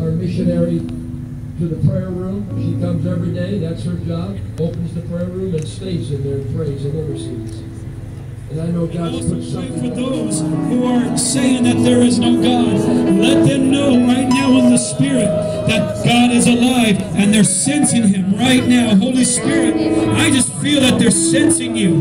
our missionary to the prayer room. She comes every day, that's her job, opens the prayer room and stays in there and prays and intercedes. And I know God's put something. For those who are saying that there is no God, let them know right now in the Spirit that God is alive and they're sensing Him right now. Holy Spirit, I just feel that they're sensing you.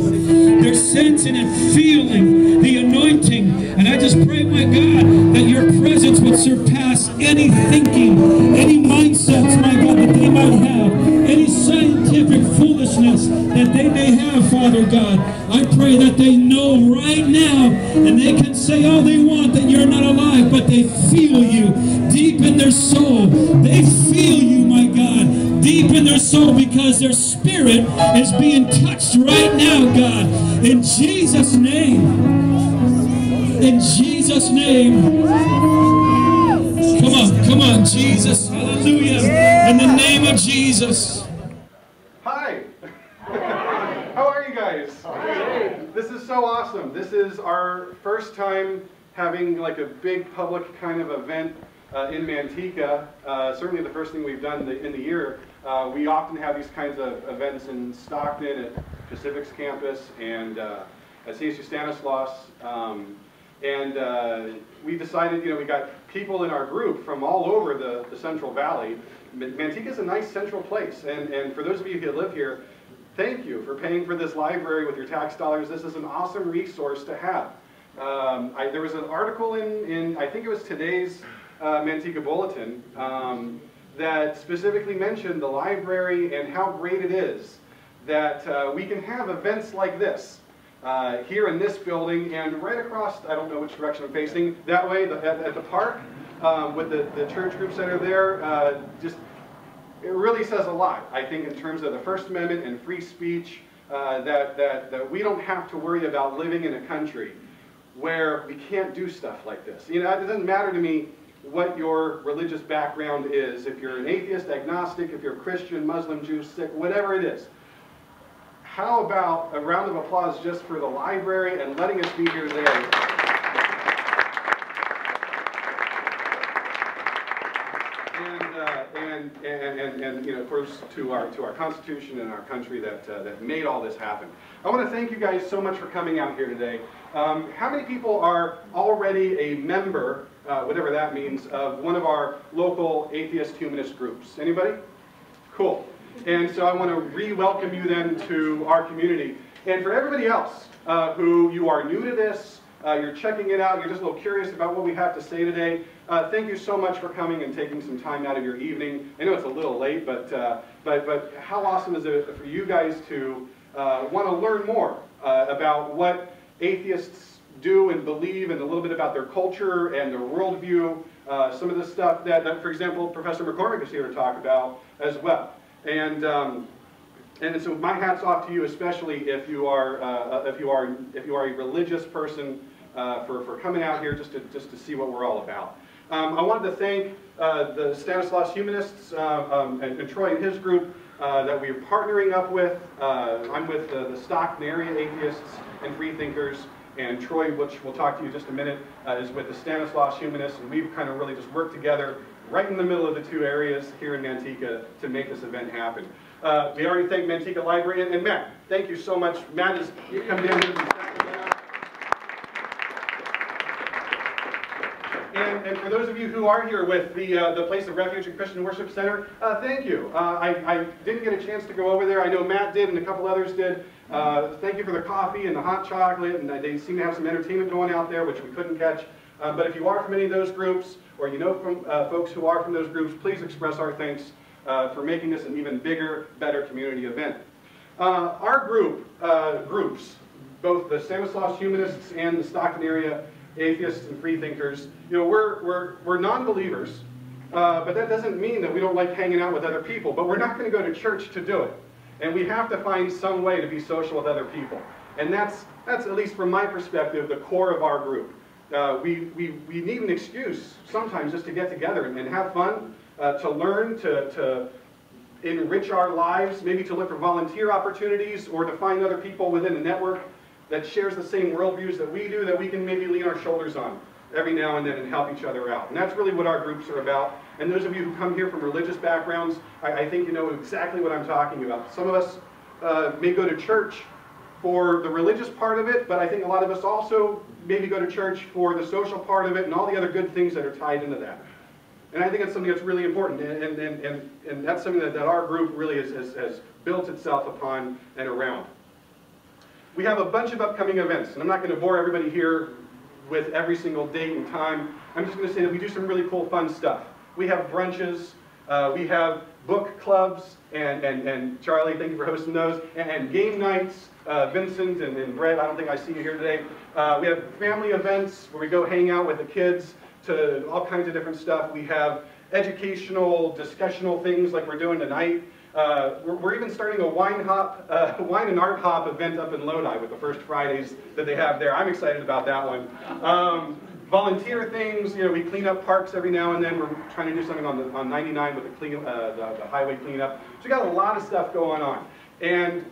They're sensing and feeling the anointing. And I just pray, my God, that your presence would surpass any thinking, any mindsets, my God, that they might have, any scientific foolishness that they may have, Father God. I pray that they know right now, and they can say all they want that you're not alive, but they feel you deep in their soul. They feel you, my God, deep in their soul, because their spirit is being touched right now, God. In Jesus' name. In Jesus' name. Come on, Jesus. Hallelujah. In the name of Jesus. Hi. How are you guys? This is so awesome. This is our first time having like a big public kind of event in Manteca. Certainly the first thing we've done in the year. We often have these kinds of events in Stockton at Pacific's campus and at CSUS Stanislaus. We decided, we got people in our group from all over the Central Valley. Manteca is a nice central place, and for those of you who live here, thank you for paying for this library with your tax dollars. This is an awesome resource to have. There was an article in I think it was today's Manteca Bulletin, that specifically mentioned the library and how great it is that we can have events like this here in this building and right across, I don't know which direction I'm facing, that way at the park with the church group center there. It really says a lot, I think, in terms of the First Amendment and free speech, that we don't have to worry about living in a country where we can't do stuff like this. It doesn't matter to me what your religious background is, if you're an atheist, agnostic, if you're Christian, Muslim, Jew, Sikh, whatever it is. How about a round of applause just for the library and letting us be here today? And of course to our Constitution and our country that made all this happen. I want to thank you guys so much for coming out here today. How many people are already a member, whatever that means, of one of our local atheist humanist groups? Anybody? Cool. And so I want to re-welcome you then to our community. And for everybody else who you are new to this, you're checking it out, you're just a little curious about what we have to say today, thank you so much for coming and taking some time out of your evening. I know it's a little late, but how awesome is it for you guys to want to learn more about what atheists do and believe, and a little bit about their culture and their worldview, some of the stuff that, for example, Professor McCormick is here to talk about as well. And so my hat's off to you, especially if you are a religious person, for coming out here just to see what we're all about. I wanted to thank the Stanislaus Humanists and Troy and his group that we're partnering up with. I'm with the Stockton area atheists and freethinkers, and Troy, which we'll talk to you in just a minute, is with the Stanislaus Humanists, and we've kind of really just worked together right in the middle of the two areas here in Manteca to make this event happen. We already thanked Manteca Library, and Matt, thank you so much. Matt has come down here. And for those of you who are here with the Place of Refuge and Christian Worship Center, thank you. I didn't get a chance to go over there. I know Matt did and a couple others did. Thank you for the coffee and the hot chocolate, and they seem to have some entertainment going out there, which we couldn't catch. But if you are from any of those groups, or you know from folks who are from those groups, please express our thanks for making this an even bigger, better community event. Our groups, both the Stanislaus Humanists and the Stockton area atheists and freethinkers, we're non-believers, but that doesn't mean that we don't like hanging out with other people. But we're not going to go to church to do it, and we have to find some way to be social with other people. And that's at least from my perspective the core of our group. We need an excuse sometimes just to get together and have fun, to learn, to enrich our lives, maybe to look for volunteer opportunities or to find other people within a network that shares the same worldviews that we do, that we can maybe lean our shoulders on every now and then and help each other out. And that's really what our groups are about. And those of you who come here from religious backgrounds, I think you know exactly what I'm talking about. Some of us may go to church for the religious part of it, but I think a lot of us also maybe go to church for the social part of it and all the other good things that are tied into that. And I think it's something that's really important, and that's something that our group really has built itself upon and around. We have a bunch of upcoming events, and I'm not going to bore everybody here with every single date and time. I'm just going to say that we do some really cool, fun stuff. We have brunches, we have book clubs, and Charlie, thank you for hosting those, and game nights. Vincent and Brett, I don't think I see you here today. We have family events where we go hang out with the kids to all kinds of different stuff. We have educational, discussional things like we're doing tonight. We're even starting a wine and art hop event up in Lodi with the first Fridays that they have there. I'm excited about that one. Volunteer things, you know, we clean up parks every now and then. We're trying to do something on 99 with the highway cleanup. So we got a lot of stuff going on. And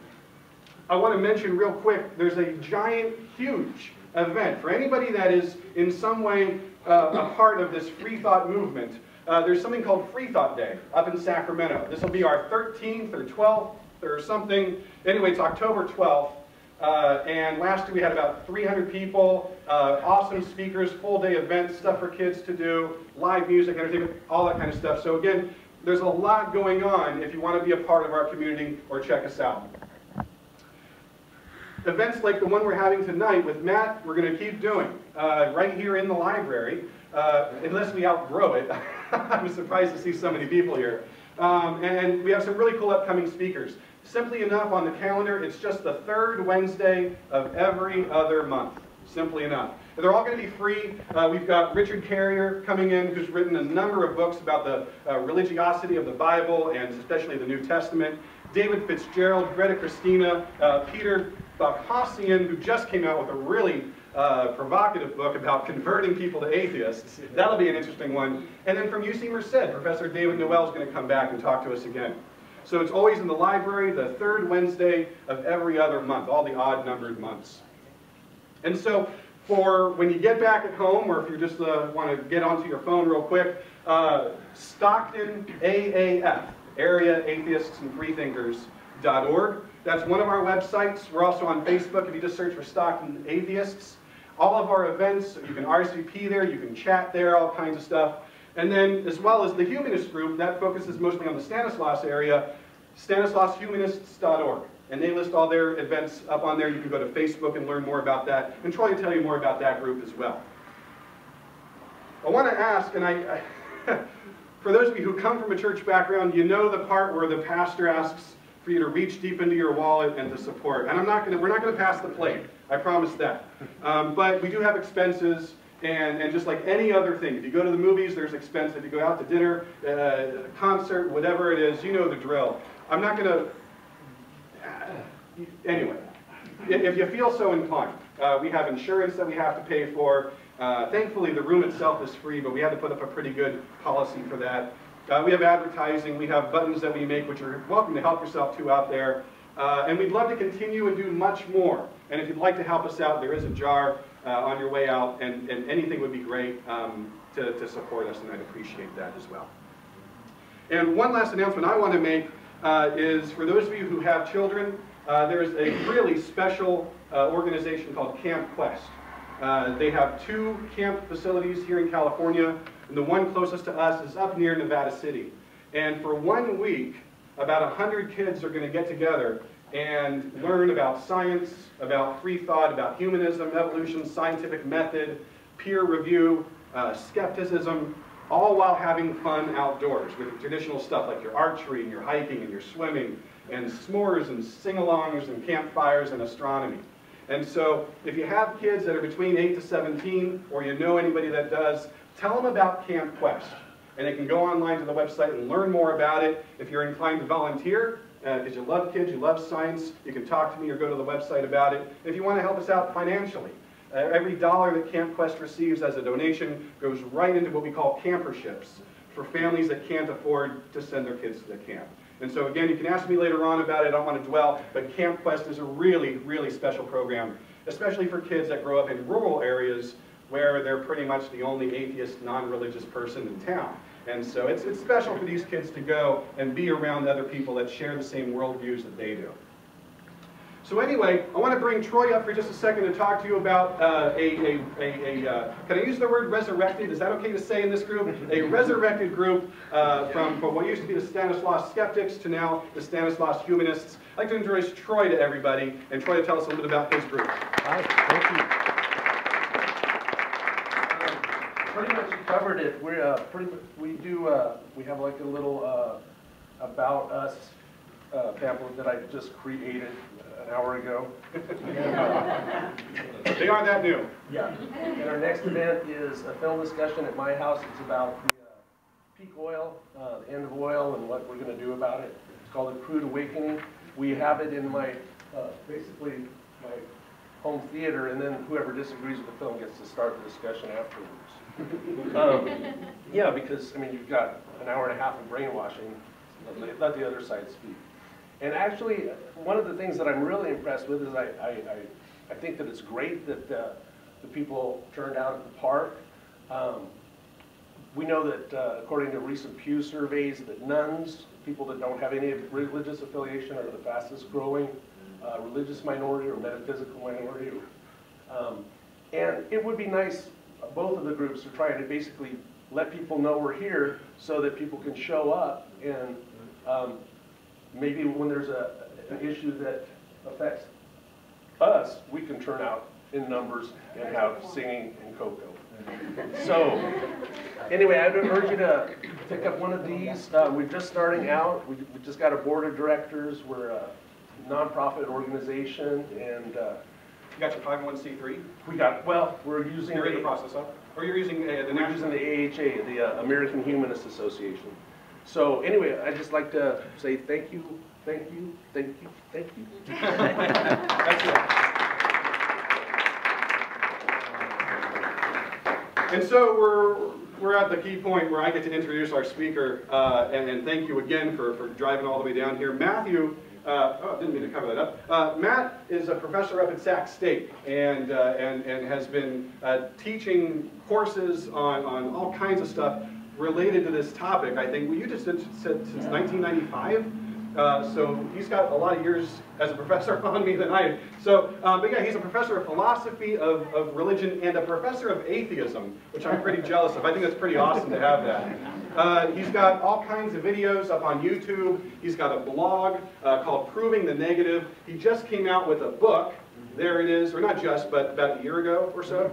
I want to mention real quick, there's a giant, huge event. For anybody that is in some way a part of this free thought movement, there's something called Free Thought Day up in Sacramento. This will be our 13th or 12th or something. Anyway, it's October 12th. And last year we had about 300 people, awesome speakers, full day events, stuff for kids to do, live music, entertainment, all that kind of stuff. So again, there's a lot going on if you want to be a part of our community or check us out. Events like the one we're having tonight with Matt, we're going to keep doing right here in the library, unless we outgrow it. I'm surprised to see so many people here. And we have some really cool upcoming speakers. Simply enough, on the calendar, it's just the third Wednesday of every other month. Simply enough. They're all going to be free. We've got Richard Carrier coming in, who's written a number of books about the religiosity of the Bible, and especially the New Testament. David Fitzgerald, Greta Christina, Peter Bakhassian, who just came out with a really provocative book about converting people to atheists. That'll be an interesting one. And then from UC Merced, Professor David Noel is going to come back and talk to us again. So it's always in the library, the third Wednesday of every other month, all the odd-numbered months. And so for when you get back at home, or if you just want to get onto your phone real quick, Stockton AAF, Area Atheists and Freethinkers.org. That's one of our websites. We're also on Facebook if you just search for Stockton Atheists. All of our events, you can RSVP there, you can chat there, all kinds of stuff. And then, as well as the Humanist group, that focuses mostly on the Stanislaus area, StanislausHumanists.org. And they list all their events up on there. You can go to Facebook and learn more about that, and Troy will tell you more about that group as well. I want to ask, and for those of you who come from a church background, you know the part where the pastor asks for you to reach deep into your wallet and to support. And we're not going to pass the plate. I promise that. But we do have expenses. And just like any other thing, if you go to the movies, there's expense. If you go out to dinner, concert, whatever it is, you know the drill. I'm not going to... Anyway, if you feel so inclined, we have insurance that we have to pay for. Thankfully, the room itself is free, but we had to put up a pretty good policy for that. We have advertising. We have buttons that we make, which are welcome to help yourself to out there. And we'd love to continue and do much more. And if you'd like to help us out, there is a jar on your way out, and anything would be great to support us, and I'd appreciate that as well. And one last announcement I want to make is for those of you who have children, there's a really special organization called Camp Quest. They have 2 camp facilities here in California, and the one closest to us is up near Nevada City. And for 1 week, about 100 kids are going to get together and learn about science, about free thought, about humanism, evolution, scientific method, peer review, skepticism, all while having fun outdoors with traditional stuff like your archery and your hiking and your swimming and s'mores and sing-alongs and campfires and astronomy. And so if you have kids that are between 8 to 17, or you know anybody that does, tell them about Camp Quest. And they can go online to the website and learn more about it. If you're inclined to volunteer, because you love kids, you love science, you can talk to me or go to the website about it. If you want to help us out financially, every dollar that Camp Quest receives as a donation goes right into what we call camperships for families that can't afford to send their kids to the camp. And so again, you can ask me later on about it, I don't want to dwell, but Camp Quest is a really, really special program, especially for kids that grow up in rural areas where they're pretty much the only atheist, non-religious person in town. And so it's special for these kids to go and be around other people that share the same worldviews that they do. So anyway, I want to bring Troy up for just a second to talk to you about can I use the word resurrected? Is that okay to say in this group? A resurrected group from what used to be the Stanislaus skeptics to now the Stanislaus Humanists. I'd like to introduce Troy to everybody, and Troy to tell us a little bit about his group. Hi, thank you. Pretty much covered it. We have like a little about us pamphlet that I just created an hour ago. They aren't that new. Yeah. And our next event is a film discussion at my house. It's about the peak oil, the end of oil, and what we're going to do about it. It's called The Crude Awakening. We have it in my, basically, my home theater, and then whoever disagrees with the film gets to start the discussion afterwards. Yeah, because, I mean, you've got an hour and a half of brainwashing. Let the other side speak. And actually, one of the things that I'm really impressed with is I think that it's great that the people turned out at the park. We know that according to recent Pew surveys, that nuns, people that don't have any religious affiliation, are the fastest growing religious minority or metaphysical minority. And it would be nice, both of the groups are trying to basically let people know we're here so that people can show up, and maybe when there's an issue that affects us, we can turn out in numbers and have singing and cocoa. So anyway, I would urge you to pick up one of these. We're just starting out. We just got a board of directors. We're a nonprofit organization, and You got your 501c3? we got, well, we're using You're in the process of? Or you're using the we're using the AHA, the American Humanist Association. So anyway, I'd just like to say thank you, thank you, thank you, thank you. That's it. And so we're at the key point where I get to introduce our speaker, and thank you again for driving all the way down here. Matthew, didn't mean to cover that up. Matt is a professor up at Sac State and has been teaching courses on all kinds of stuff related to this topic. I think, well, you just said since 1995. So he's got a lot of years as a professor on me than I do. So, but yeah, he's a professor of philosophy of religion and a professor of atheism, which I'm pretty jealous of. I think that's pretty awesome to have that. He's got all kinds of videos up on YouTube. He's got a blog called Proving the Negative. He just came out with a book. There it is, or not just, but about a year ago or so.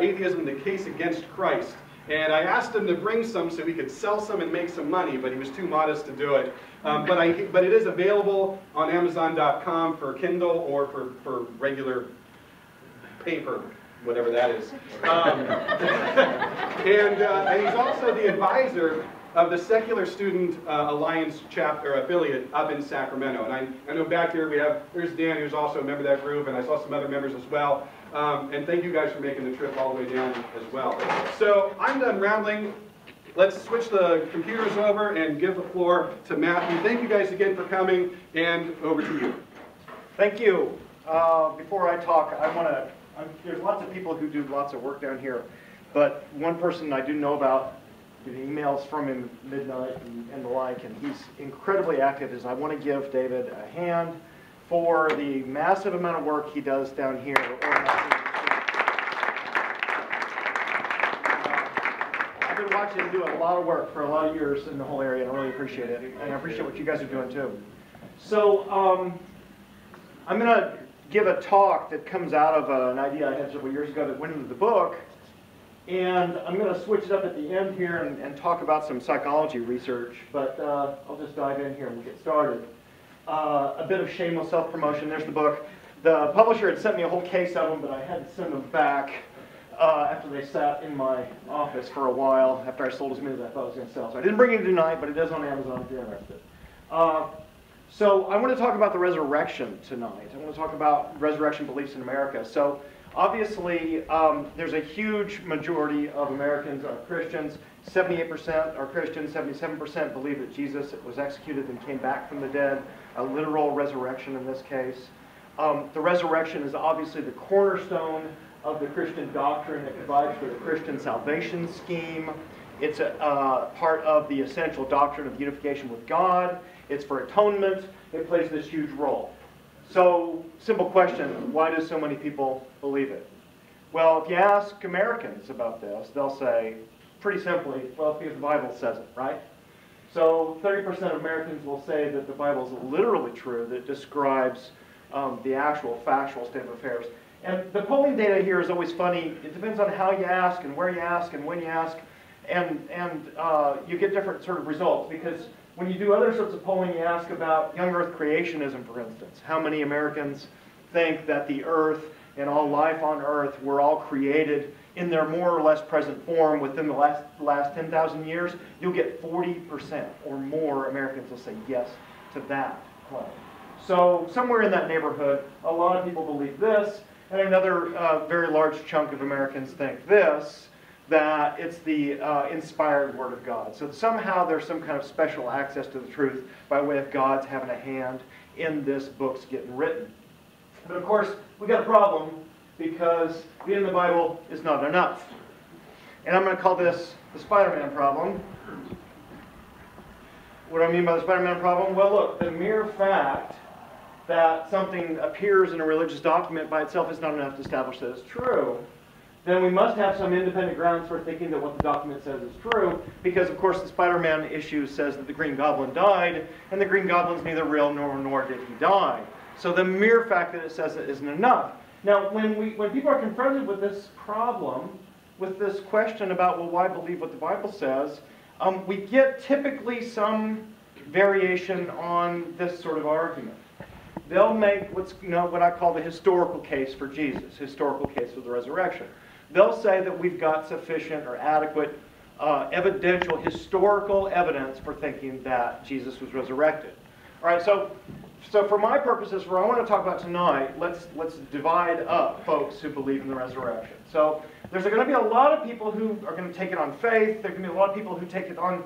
Atheism, the Case Against Christ. And I asked him to bring some so we could sell some and make some money, but he was too modest to do it. But it is available on Amazon.com for Kindle or for regular paper, whatever that is. And he's also the advisor of the Secular Student Alliance chapter affiliate up in Sacramento. And I know back there there's Dan, who's also a member of that group, and I saw some other members as well. And thank you guys for making the trip all the way down as well. So I'm done rambling. Let's switch the computers over and give the floor to Matthew. Thank you guys again for coming, and over to you. Thank you. Before I talk, there's lots of people who do lots of work down here, but one person I do know about, get emails from him midnight and the like, and he's incredibly active, is I want to give David a hand for the massive amount of work he does down here. I've been watching him do a lot of work for a lot of years in the whole area, and I really appreciate it. And I appreciate what you guys are doing too. So I'm going to give a talk that comes out of an idea I had several years ago that went into the book. And I'm going to switch it up at the end here and talk about some psychology research. But I'll just dive in here and get started. A bit of shameless self-promotion. There's the book. The publisher had sent me a whole case of them, but I had to send them back after they sat in my office for a while, after I sold as many as I thought I was going to sell. So I didn't bring it tonight, but it is on Amazon if you're interested. So I want to talk about the resurrection tonight. I want to talk about resurrection beliefs in America. So obviously, there's a huge majority of Americans are Christians. 78% are Christians, 77% believe that Jesus was executed and came back from the dead, a literal resurrection in this case. The resurrection is obviously the cornerstone of the Christian doctrine. It provides for the Christian salvation scheme. It's a part of the essential doctrine of unification with God. It's for atonement. It plays this huge role. So, simple question, why do so many people believe it? Well, if you ask Americans about this, they'll say, pretty simply, well, it's because the Bible says it, right? So 30% of Americans will say that the Bible is literally true, that it describes the actual factual state of affairs. And the polling data here is always funny. It depends on how you ask and where you ask and when you ask. And you get different sort of results, because when you do other sorts of polling, you ask about young earth creationism, for instance. How many Americans think that the earth and all life on earth were all created in their more or less present form within the last 10,000 years? You'll get 40% or more Americans will say yes to that claim. So somewhere in that neighborhood, a lot of people believe this, and another very large chunk of Americans think this, that it's the inspired Word of God. So somehow there's some kind of special access to the truth by way of God's having a hand in this book's getting written. But of course, we got a problem, because being in the Bible is not enough. And I'm going to call this the Spider-Man problem. What do I mean by the Spider-Man problem? Well, look, the mere fact that something appears in a religious document by itself is not enough to establish that it's true. Then we must have some independent grounds for thinking that what the document says is true, because of course the Spider-Man issue says that the Green Goblin died, and the Green Goblin's neither real nor did he die. So the mere fact that it says it isn't enough. Now, when people are confronted with this problem, with this question about, well, why believe what the Bible says, we get typically some variation on this sort of argument. They'll make what I call the historical case for Jesus, historical case for the resurrection. They'll say that we've got sufficient or adequate evidential, historical evidence for thinking that Jesus was resurrected. All right, so for my purposes, for what I want to talk about tonight, let's divide up folks who believe in the resurrection. So there's going to be a lot of people who are going to take it on faith. There's going to be a lot of people who take it on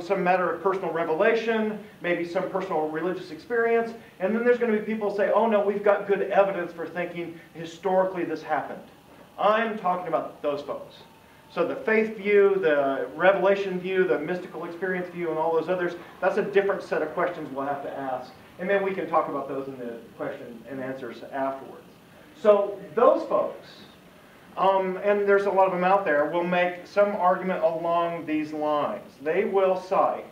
some matter of personal revelation, maybe some personal religious experience. And then there's going to be people who say, oh no, we've got good evidence for thinking historically this happened. I'm talking about those folks. So the faith view, the revelation view, the mystical experience view, and all those others, that's a different set of questions we'll have to ask. And then we can talk about those in the question and answers afterwards. So those folks, and there's a lot of them out there, will make some argument along these lines. They will cite,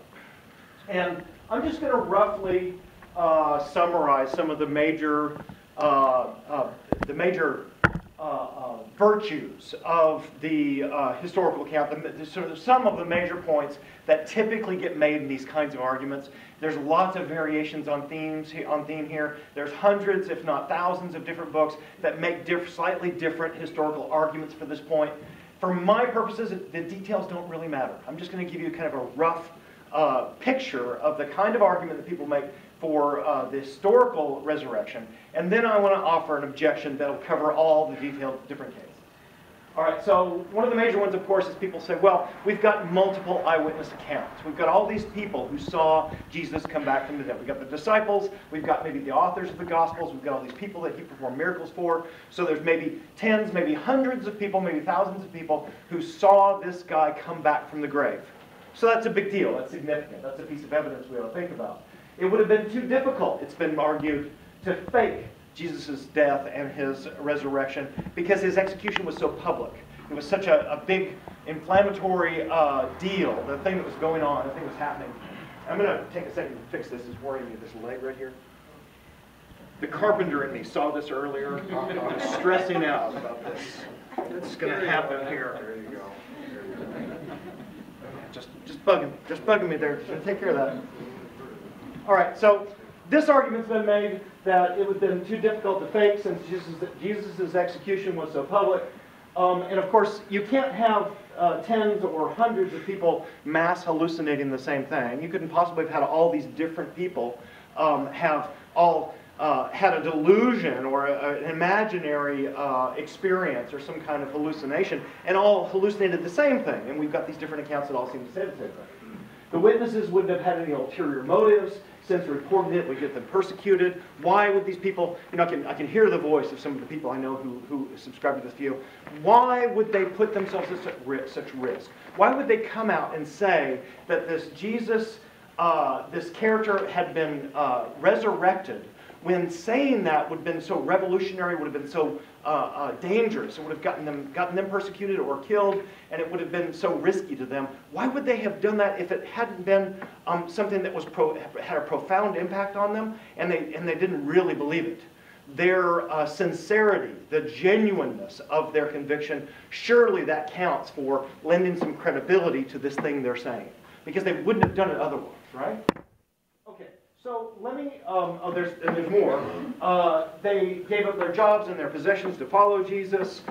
and I'm just going to roughly summarize some of the major virtues of the historical account, sort of some of the major points that typically get made in these kinds of arguments. There's lots of variations on theme here. There's hundreds, if not thousands, of different books that make slightly different historical arguments for this point. For my purposes, the details don't really matter. I'm just going to give you kind of a rough picture of the kind of argument that people make for the historical resurrection, and then I want to offer an objection that will cover all the detailed different cases. All right, so one of the major ones, of course, is people say, well, we've got multiple eyewitness accounts. We've got all these people who saw Jesus come back from the dead. We've got the disciples, we've got maybe the authors of the Gospels, we've got all these people that he performed miracles for. So there's maybe tens, maybe hundreds of people, maybe thousands of people who saw this guy come back from the grave. So that's a big deal, that's significant, that's a piece of evidence we ought to think about. It would have been too difficult, it's been argued, to fake Jesus' death and his resurrection because his execution was so public. It was such a big inflammatory deal, the thing that was going on, the thing that was happening. I'm going to take a second to fix this. It's worrying me, this leg right here. The carpenter in me saw this earlier. I'm stressing out about this. It's going to happen here. There you go. Just bugging me there. Take care of that. All right, so this argument's been made that it would have been too difficult to fake since Jesus' execution was so public. And of course, you can't have tens or hundreds of people mass hallucinating the same thing. You couldn't possibly have had all these different people have all had a delusion or an imaginary experience or some kind of hallucination and all hallucinated the same thing. And we've got these different accounts that all seem to say the same thing. The witnesses wouldn't have had any ulterior motives. Since reporting it would get them persecuted. Why would these people, I can hear the voice of some of the people I know who subscribe to this view. Why would they put themselves at such risk? Why would they come out and say that this Jesus, this character had been resurrected, when saying that would have been so revolutionary, would have been so dangerous, it would have gotten them persecuted or killed, and it would have been so risky to them? Why would they have done that if it hadn't been something that was had a profound impact on them, and they didn't really believe it? Their sincerity, the genuineness of their conviction, surely that counts for lending some credibility to this thing they're saying, because they wouldn't have done it otherwise, right? So let me, there's more. They gave up their jobs and their possessions to follow Jesus.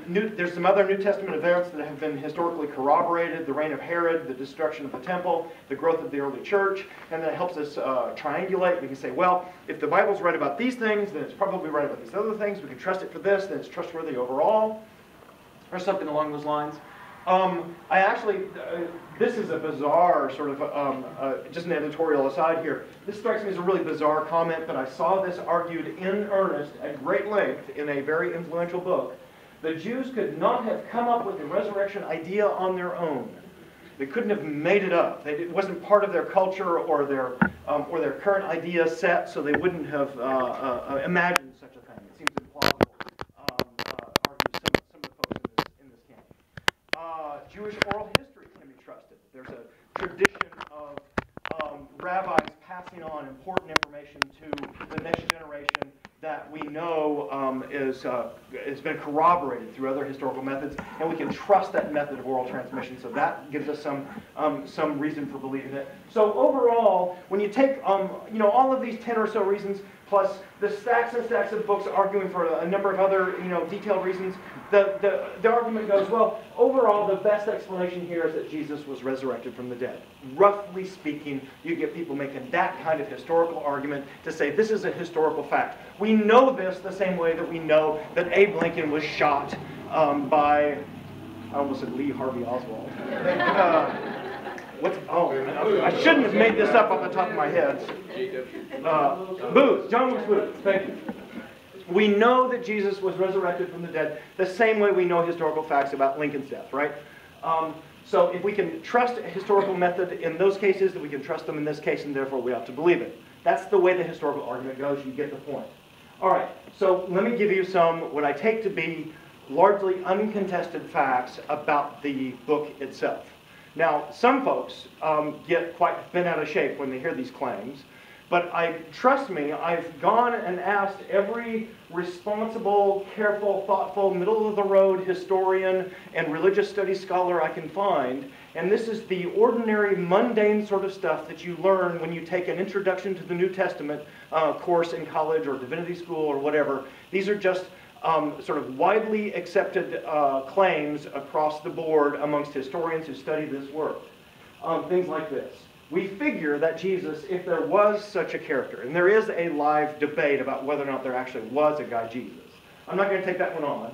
There's some other New Testament events that have been historically corroborated: the reign of Herod, the destruction of the temple, the growth of the early church, and that helps us triangulate. We can say, well, if the Bible's right about these things, then it's probably right about these other things. We can trust it for this, then it's trustworthy overall, or something along those lines. I actually, this is a bizarre sort of, just an editorial aside here. This strikes me as a really bizarre comment, but I saw this argued in earnest at great length in a very influential book. The Jews could not have come up with the resurrection idea on their own. They couldn't have made it up. It wasn't part of their culture or their current idea set, so they wouldn't have imagined such a thing. It seems implausible. Jewish oral history can be trusted. There's a tradition of rabbis passing on important information to the next generation that we know has been corroborated through other historical methods, and we can trust that method of oral transmission. So that gives us some reason for believing it. So overall, when you take all of these 10 or so reasons, plus the stacks and stacks of books arguing for a number of other detailed reasons, the argument goes, well, overall the best explanation here is that Jesus was resurrected from the dead. Roughly speaking, you get people making that kind of historical argument to say this is a historical fact. We know this the same way that we know that Abe Lincoln was shot by, I almost said Lee Harvey Oswald. I shouldn't have made this up off the top of my head. Booth, John Wilkes Booth, thank you. We know that Jesus was resurrected from the dead the same way we know historical facts about Lincoln's death, right? So if we can trust a historical method in those cases, then we can trust them in this case, and therefore we ought to believe it. That's the way the historical argument goes. You get the point. All right, so let me give you some, what I take to be largely uncontested facts about the book itself. Now, some folks get quite bent out of shape when they hear these claims, but trust me, I've gone and asked every responsible, careful, thoughtful, middle-of-the-road historian and religious studies scholar I can find, and this is the ordinary, mundane sort of stuff that you learn when you take an Introduction to the New Testament course in college or divinity school or whatever. These are just sort of widely accepted claims across the board amongst historians who study this work. Things like this. We figure that Jesus, if there was such a character, and there is a live debate about whether or not there actually was a guy Jesus. I'm not going to take that one on.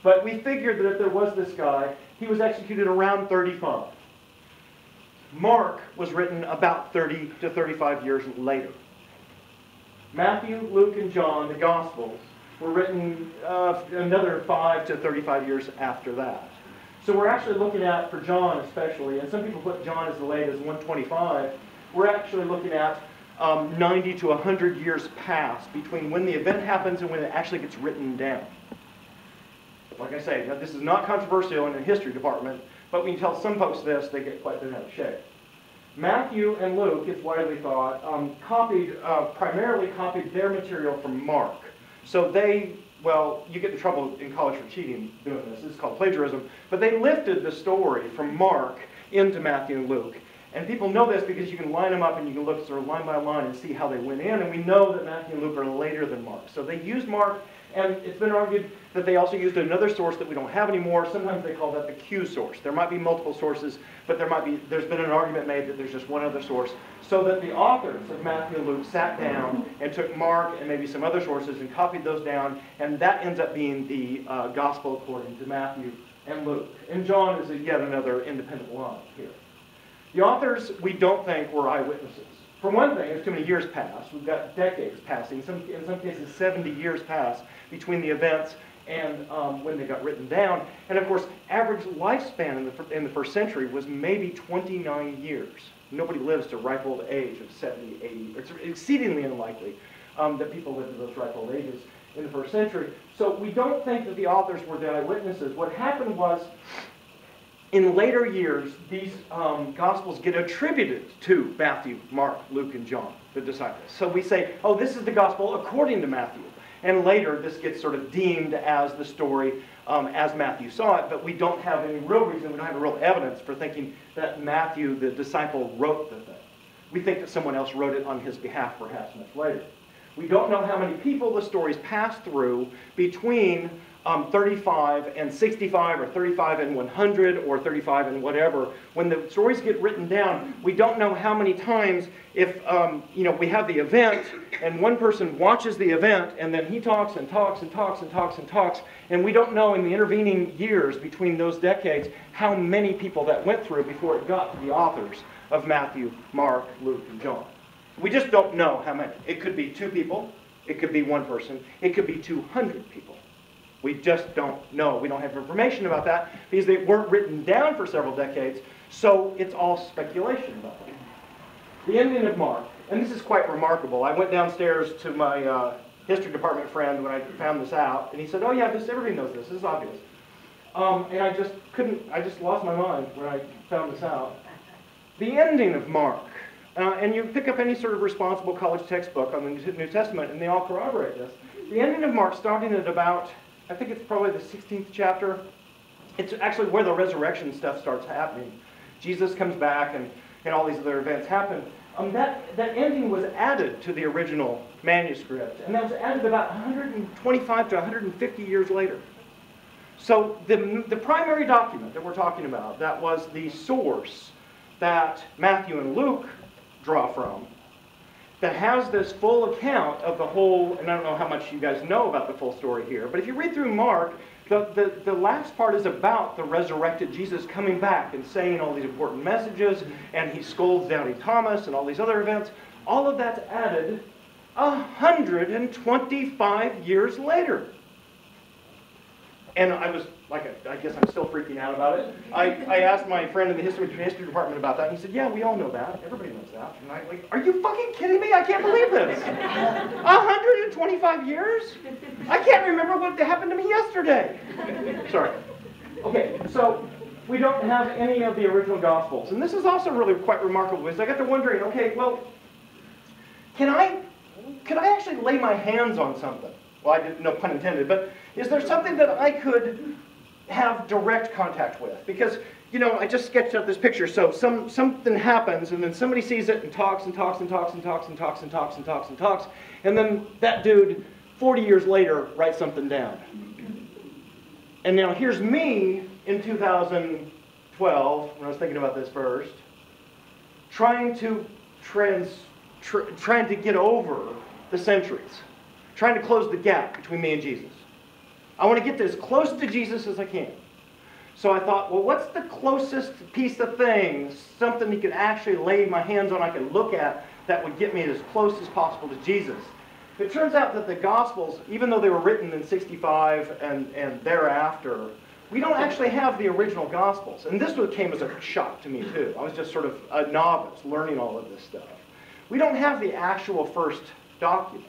But we figured that if there was this guy, he was executed around 35. Mark was written about 30 to 35 years later. Matthew, Luke, and John, the Gospels, were written another 5 to 35 years after that. So we're actually looking at, for John especially, and some people put John as late as 125, we're actually looking at 90 to 100 years past between when the event happens and when it actually gets written down. Like I say, now this is not controversial in the history department, but when you tell some folks this, they get quite bent out of shape. Matthew and Luke, it's widely thought, primarily copied their material from Mark. So they, well, you get in trouble in college for cheating doing this. This is called plagiarism. But they lifted the story from Mark into Matthew and Luke. And people know this because you can line them up and you can look sort of line by line and see how they went in. And we know that Matthew and Luke are later than Mark. So they used Mark, and it's been argued that they also used another source that we don't have anymore. Sometimes they call that the Q source. There might be multiple sources, but there's been an argument made that there's just one other source. So that the authors of Matthew and Luke sat down and took Mark and maybe some other sources and copied those down, and that ends up being the gospel according to Matthew and Luke. And John is yet another independent line here. The authors, we don't think, were eyewitnesses. For one thing, there's too many years pass. We've got decades passing, in some cases 70 years pass between the events and when they got written down. And of course, average lifespan in the first century was maybe 29 years. Nobody lives to ripe old age of 70, 80. It's exceedingly unlikely that people lived to those ripe old ages in the first century. So we don't think that the authors were the eyewitnesses. What happened was, in later years, these Gospels get attributed to Matthew, Mark, Luke, and John, the disciples. So we say, oh, this is the Gospel according to Matthew. And later, this gets sort of deemed as the story as Matthew saw it, but we don't have any real reason, we don't have real evidence for thinking that Matthew, the disciple, wrote the thing. We think that someone else wrote it on his behalf, perhaps much later. We don't know how many people the stories passed through between 35 and 65, or 35 and 100, or 35 and whatever. When the stories get written down, we don't know how many times, if we have the event, and one person watches the event, and then he talks and talks and talks and talks and talks, and we don't know in the intervening years between those decades how many people that went through before it got to the authors of Matthew, Mark, Luke, and John. We just don't know how many. It could be 2 people, it could be 1 person, it could be 200 people. We just don't know. We don't have information about that because they weren't written down for several decades, so it's all speculation about them. The ending of Mark, and this is quite remarkable. I went downstairs to my history department friend when I found this out, and he said, oh yeah, everybody knows this is obvious. And I just lost my mind when I found this out. The ending of Mark, and you pick up any sort of responsible college textbook on the New Testament, and they all corroborate this. The ending of Mark, starting at about, I think it's probably the 16th chapter. It's actually where the resurrection stuff starts happening. Jesus comes back and all these other events happen. That ending was added to the original manuscript, and that was added about 125 to 150 years later. So the primary document that we're talking about, that was the source that Matthew and Luke draw from, that has this full account of the whole, and I don't know how much you guys know about the full story here, but if you read through Mark, the last part is about the resurrected Jesus coming back and saying all these important messages, and he scolds Doubting Thomas and all these other events. All of that's added 125 years later. And I was, I guess I'm still freaking out about it. I asked my friend in the history department about that, and he said, yeah, we all know that. Everybody knows that. And I'm like, are you fucking kidding me? I can't believe this. 125 years? I can't remember what happened to me yesterday. Sorry. Okay, so we don't have any of the original Gospels. And this is also really quite remarkable, because I got to wondering, okay, well, could I actually lay my hands on something? Well, I didn't, no pun intended, but is there something that I could have direct contact with? Because, I just sketched out this picture, so something happens, and then somebody sees it and talks and talks and talks and talks and talks and talks and talks and talks, and then that dude, 40 years later, writes something down. And now here's me in 2012, when I was thinking about this first, trying to get over the centuries. Trying to close the gap between me and Jesus. I want to get as close to Jesus as I can. So I thought, well, what's the closest piece of things, something you could actually lay my hands on, I could look at, that would get me as close as possible to Jesus? It turns out that the Gospels, even though they were written in 65 and thereafter, we don't actually have the original Gospels. And this came as a shock to me too. I was just sort of a novice learning all of this stuff. We don't have the actual first document.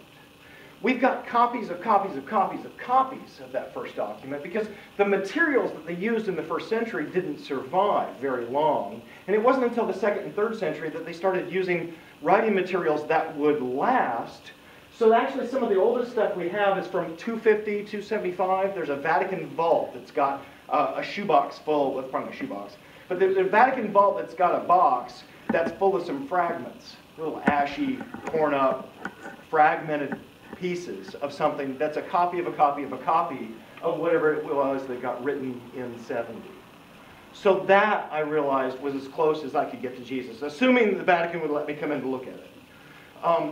We've got copies of copies of copies of copies of that first document because the materials that they used in the first century didn't survive very long. And it wasn't until the 2nd and 3rd century that they started using writing materials that would last. So actually some of the oldest stuff we have is from 250, 275. There's a Vatican vault that's got a shoebox full, well, probably not a shoebox, but there's a Vatican vault that's got a box that's full of some fragments, little ashy, torn up, fragmented pieces of something that's a copy of a copy of a copy of whatever it was that got written in 70. So that, I realized, was as close as I could get to Jesus, assuming the Vatican would let me come in to look at it.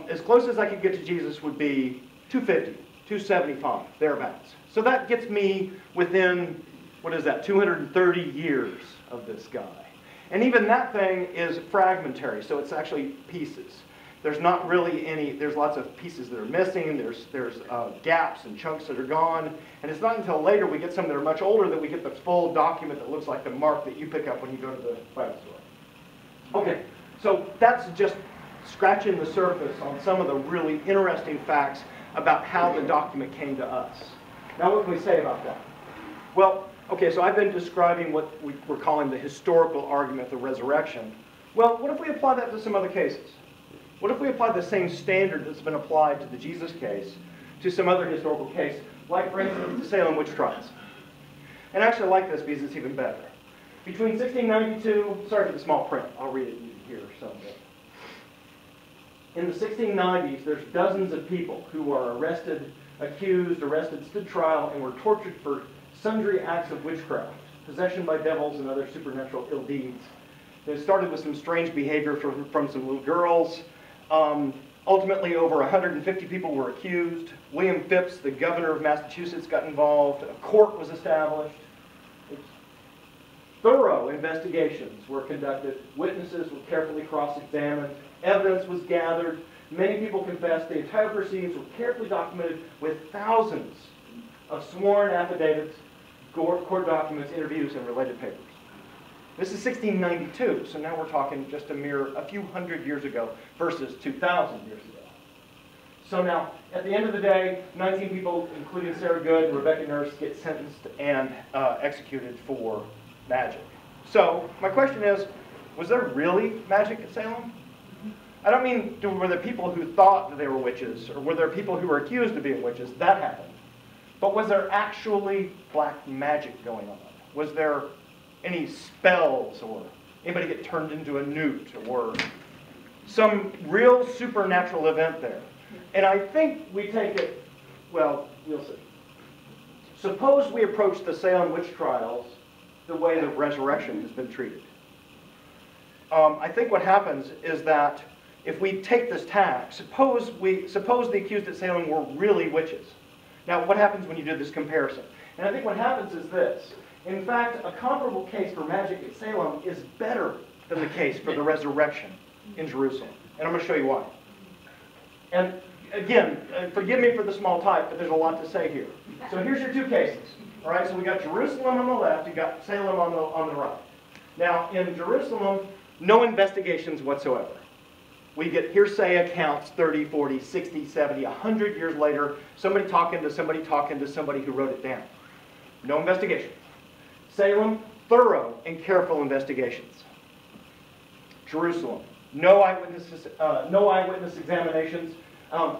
As close as I could get to Jesus would be 250, 275, thereabouts. So that gets me within, what is that, 230 years of this guy. And even that thing is fragmentary, so it's actually pieces. There's not really any, there's lots of pieces that are missing, there's gaps and chunks that are gone, and it's not until later we get some that are much older that we get the full document that looks like the mark that you pick up when you go to the Bible store. Okay, so that's just scratching the surface on some of the really interesting facts about how the document came to us. Now what can we say about that? Well, okay, so I've been describing what we're calling the historical argument of the resurrection. Well, what if we apply that to some other cases? What if we apply the same standard that's been applied to the Jesus case to some other historical case, like, for instance, the Salem Witch Trials? And actually I like this because it's even better. Between 1692, sorry for the small print, I'll read it here someday. In the 1690s, there's dozens of people who are arrested, accused, stood trial, and were tortured for sundry acts of witchcraft, possession by devils and other supernatural ill deeds. It started with some strange behavior from some little girls. Ultimately, over 150 people were accused. William Phipps, the governor of Massachusetts, got involved. A court was established. Thorough investigations were conducted. Witnesses were carefully cross-examined. Evidence was gathered. Many people confessed. The entire proceedings were carefully documented with thousands of sworn affidavits, court documents, interviews, and related papers. This is 1692, so now we're talking just a few hundred years ago versus 2,000 years ago. So now, at the end of the day, 19 people, including Sarah Good and Rebecca Nurse, get sentenced and executed for magic. So, my question is, was there really magic at Salem? I don't mean, were there people who thought that they were witches, or were there people who were accused of being witches? That happened. But was there actually black magic going on? Was there any spells, or anybody get turned into a newt, or some real supernatural event there? And I think we take it, well, you'll see. Suppose we approach the Salem Witch Trials the way the resurrection has been treated. I think what happens is that if we take this tack, suppose the accused at Salem were really witches. Now, what happens when you do this comparison? And I think what happens is this. In fact, a comparable case for magic at Salem is better than the case for the resurrection in Jerusalem. And I'm going to show you why. And again, forgive me for the small type, but there's a lot to say here. So here's your two cases. All right, so we got Jerusalem on the left, you got Salem on the right. Now, in Jerusalem, no investigations whatsoever. We get hearsay accounts 30, 40, 60, 70, 100 years later, somebody talking to somebody who wrote it down. No investigation. Salem, thorough and careful investigations. Jerusalem, no eyewitness examinations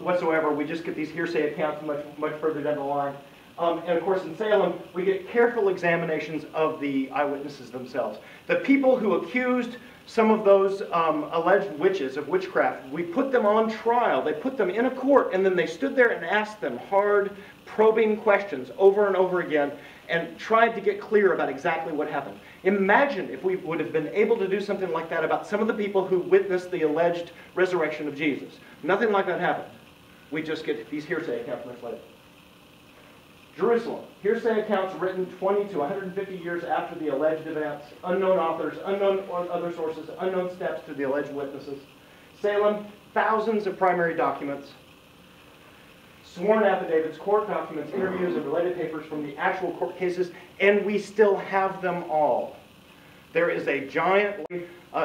whatsoever. We just get these hearsay accounts much further down the line. And of course in Salem, we get careful examinations of the eyewitnesses themselves. The people who accused some of those alleged witches of witchcraft, we put them on trial. They put them in a court, and then they stood there and asked them hard, probing questions over and over again, and tried to get clear about exactly what happened. Imagine if we would have been able to do something like that about some of the people who witnessed the alleged resurrection of Jesus. Nothing like that happened. We just get these hearsay accounts much later. Jerusalem, hearsay accounts written 20 to 150 years after the alleged events, unknown authors, unknown other sources, unknown steps to the alleged witnesses. Salem, thousands of primary documents, sworn affidavits, court documents, interviews, and related papers from the actual court cases, and we still have them all. There is a giant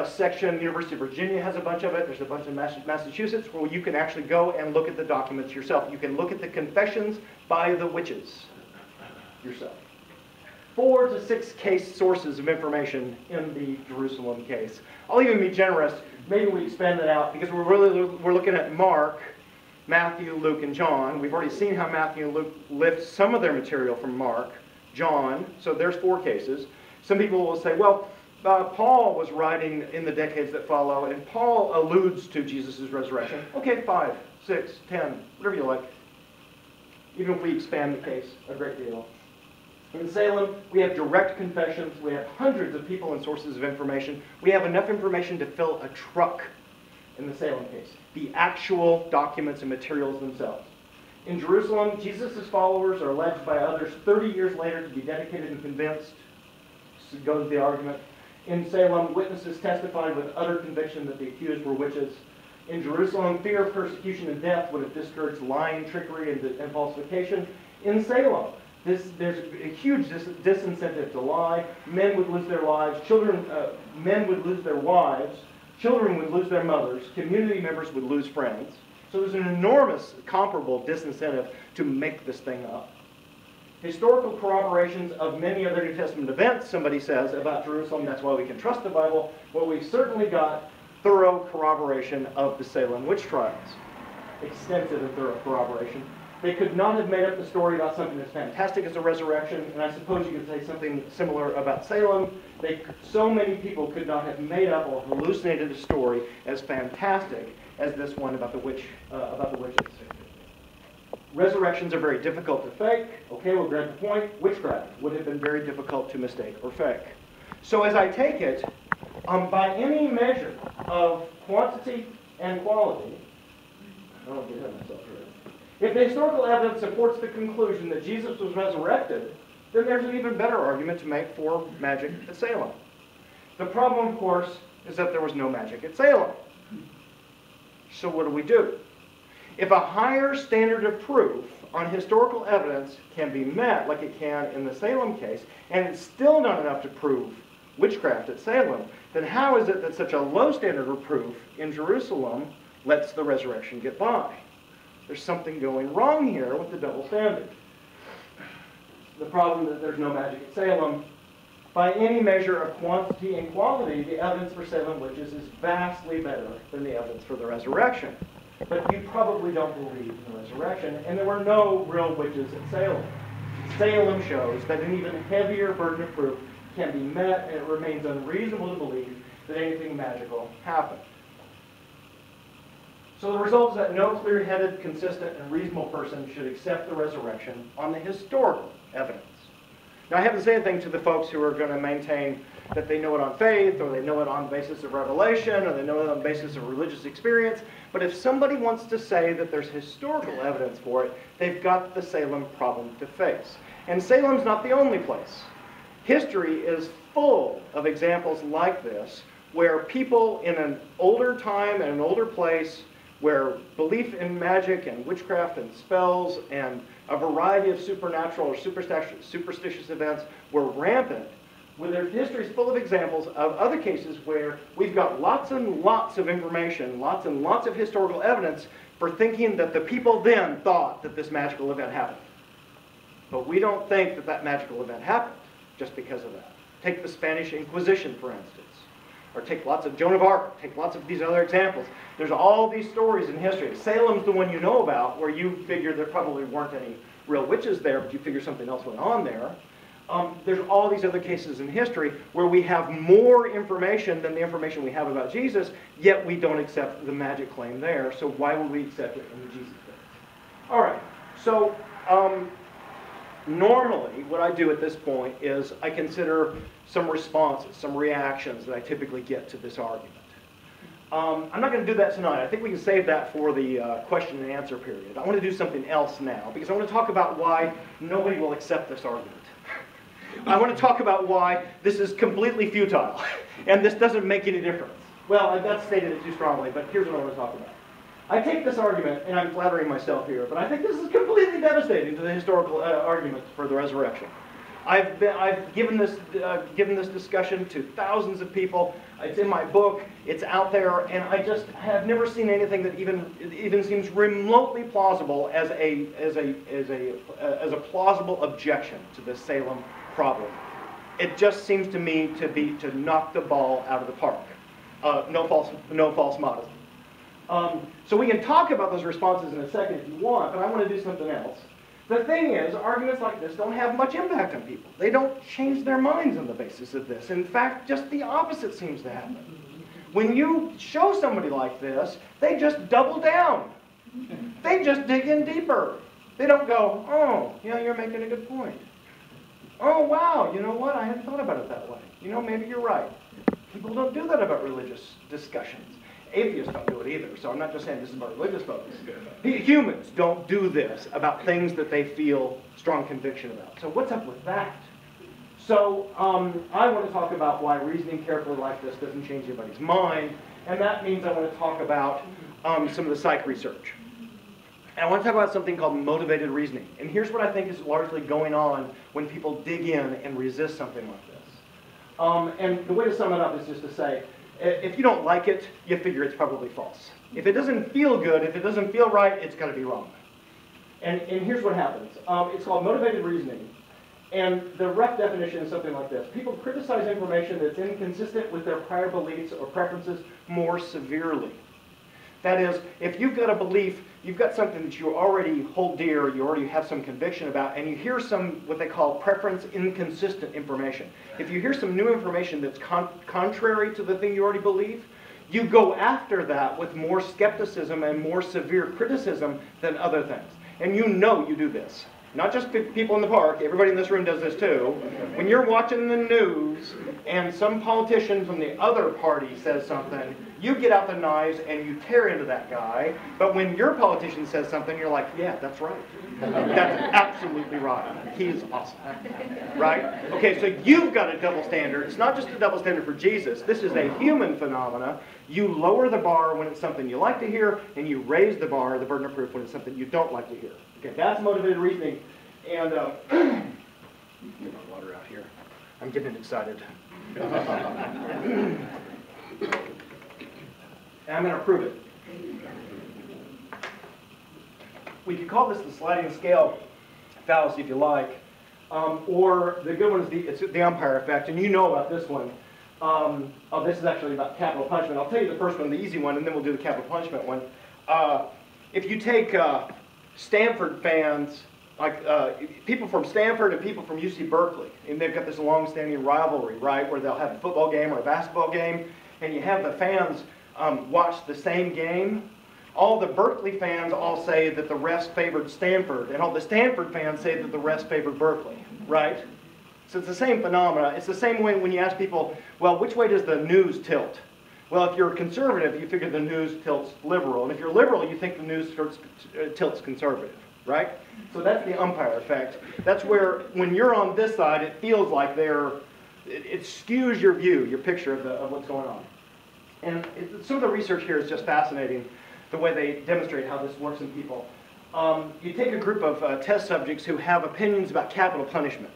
section, University of Virginia has a bunch of it, there's a bunch in Massachusetts, where you can actually go and look at the documents yourself. You can look at the confessions by the witches yourself. 4 to 6 case sources of information in the Jerusalem case. I'll even be generous, maybe we expand that out, because we're looking at Mark, Matthew, Luke, and John. We've already seen how Matthew and Luke lift some of their material from Mark, John, so there's 4 cases. Some people will say, well, Paul was writing in the decades that follow, and Paul alludes to Jesus' resurrection. Okay, 5, 6, 10, whatever you like. Even if we expand the case a great deal. In Salem, we have direct confessions. We have hundreds of people and sources of information. We have enough information to fill a truck in the Salem case. The actual documents and materials themselves. In Jerusalem, Jesus' followers are alleged by others 30 years later to be dedicated and convinced. To go to the argument. In Salem, witnesses testified with utter conviction that the accused were witches. In Jerusalem, fear of persecution and death would have discouraged lying, trickery, and falsification. In Salem, there's a huge disincentive to lie. Men would lose their lives. Men would lose their wives. Children would lose their mothers. Community members would lose friends. So there's an enormous comparable disincentive to make this thing up. Historical corroborations of many other New Testament events, somebody says, about Jerusalem. That's why we can trust the Bible. Well, we've certainly got thorough corroboration of the Salem Witch Trials. Extensive and thorough corroboration. They could not have made up the story about something as fantastic as the resurrection, and I suppose you could say something similar about Salem. So many people could not have made up or hallucinated a story as fantastic as this one about the witches. Resurrections are very difficult to fake. Okay, we'll grant the point. Witchcraft would have been very difficult to mistake or fake. So as I take it, by any measure of quantity and quality, I don't want to get ahead of myself here. If the historical evidence supports the conclusion that Jesus was resurrected, then there's an even better argument to make for magic at Salem. The problem, of course, is that there was no magic at Salem. So what do? If a higher standard of proof on historical evidence can be met, like it can in the Salem case, and it's still not enough to prove witchcraft at Salem, then how is it that such a low standard of proof in Jerusalem lets the resurrection get by? There's something going wrong here with the double standard. The problem that there's no magic at Salem. By any measure of quantity and quality, the evidence for Salem witches is vastly better than the evidence for the resurrection. But you probably don't believe in the resurrection, and there were no real witches at Salem. Salem shows that an even heavier burden of proof can be met, and it remains unreasonable to believe that anything magical happened. So the result is that no clear-headed, consistent, and reasonable person should accept the resurrection on the historical evidence. Now, I haven't said anything to the folks who are going to maintain that they know it on faith, or they know it on the basis of revelation, or they know it on the basis of religious experience. But if somebody wants to say that there's historical evidence for it, they've got the Salem problem to face. And Salem's not the only place. History is full of examples like this, where people in an older time and an older place, where belief in magic and witchcraft and spells and a variety of supernatural or superstitious events were rampant, where their history is full of examples of other cases where we've got lots and lots of information, lots and lots of historical evidence for thinking that the people then thought that this magical event happened. But we don't think that that magical event happened just because of that. Take the Spanish Inquisition, for instance. Or take lots of Joan of Arc, take lots of these other examples. There's all these stories in history. Salem's the one you know about, where you figure there probably weren't any real witches there, but you figure something else went on there. There's all these other cases in history where we have more information than the information we have about Jesus, yet we don't accept the magic claim there. So why would we accept it in the Jesus case? All right, so normally what I do at this point is I consider some responses, some reactions that I typically get to this argument. I'm not going to do that tonight. I think we can save that for the question and answer period. I want to do something else now, because I want to talk about why nobody will accept this argument. I want to talk about why this is completely futile, and this doesn't make any difference. Well, that's stated it too strongly, but here's what I want to talk about. I take this argument, and I'm flattering myself here, but I think this is completely devastating to the historical argument for the resurrection. I've given this discussion to thousands of people. It's in my book. It's out there, and I just have never seen anything that even seems remotely plausible as a plausible objection to the Salem problem. It just seems to me to knock the ball out of the park. No false modesty. So we can talk about those responses in a second if you want, but I want to do something else. The thing is, arguments like this don't have much impact on people. They don't change their minds on the basis of this. In fact, just the opposite seems to happen. When you show somebody like this, they just double down. They just dig in deeper. They don't go, oh, you're making a good point. Oh, wow, you know what? I hadn't thought about it that way. Maybe you're right. People don't do that about religious discussions. Atheists don't do it either, so I'm not just saying this is about religious folks. Humans don't do this about things that they feel strong conviction about. So what's up with that? So I want to talk about why reasoning carefully like this doesn't change anybody's mind, and that means I want to talk about some of the psych research. And I want to talk about something called motivated reasoning. And here's what I think is largely going on when people dig in and resist something like this. And the way to sum it up is just to say, if you don't like it, you figure it's probably false. If it doesn't feel good, if it doesn't feel right, it's got to be wrong. And here's what happens. It's called motivated reasoning. And the rough definition is something like this. People criticize information that's inconsistent with their prior beliefs or preferences more severely. That is, if you've got a belief, you've got something that you already hold dear, you already have some conviction about, and you hear some, what they call preference inconsistent information. If you hear some new information that's contrary to the thing you already believe, you go after that with more skepticism and more severe criticism than other things. And you know you do this. Not just people in the park, everybody in this room does this too. When you're watching the news and some politician from the other party says something, you get out the knives and you tear into that guy. But when your politician says something, you're like, yeah, that's right. That's absolutely right. He's awesome. Right? Okay, so you've got a double standard. It's not just a double standard for Jesus. This is a human phenomena. You lower the bar when it's something you like to hear, and you raise the bar, the burden of proof, when it's something you don't like to hear. Okay, that's motivated reasoning. And get my water out here. I'm getting excited. And I'm going to prove it. We could call this the sliding scale fallacy if you like. Or the good one is the umpire effect. And you know about this one. This is actually about capital punishment. I'll tell you the first one, the easy one, and then we'll do the capital punishment one. If you take Stanford fans, like people from Stanford and people from UC Berkeley, and they've got this long-standing rivalry, right, where they'll have a football game or a basketball game, and you have the fans watch the same game. All the Berkeley fans all say that the refs favored Stanford, and all the Stanford fans say that the refs favored Berkeley, right? So it's the same phenomena. It's the same way when you ask people, well, which way does the news tilt? Well, if you're conservative, you figure the news tilts liberal. And if you're liberal, you think the news tilts conservative, right? So that's the umpire effect. That's where, when you're on this side, it feels like it skews your view, your picture of what's going on. And some of the research here is just fascinating, the way they demonstrate how this works in people. You take a group of test subjects who have opinions about capital punishment.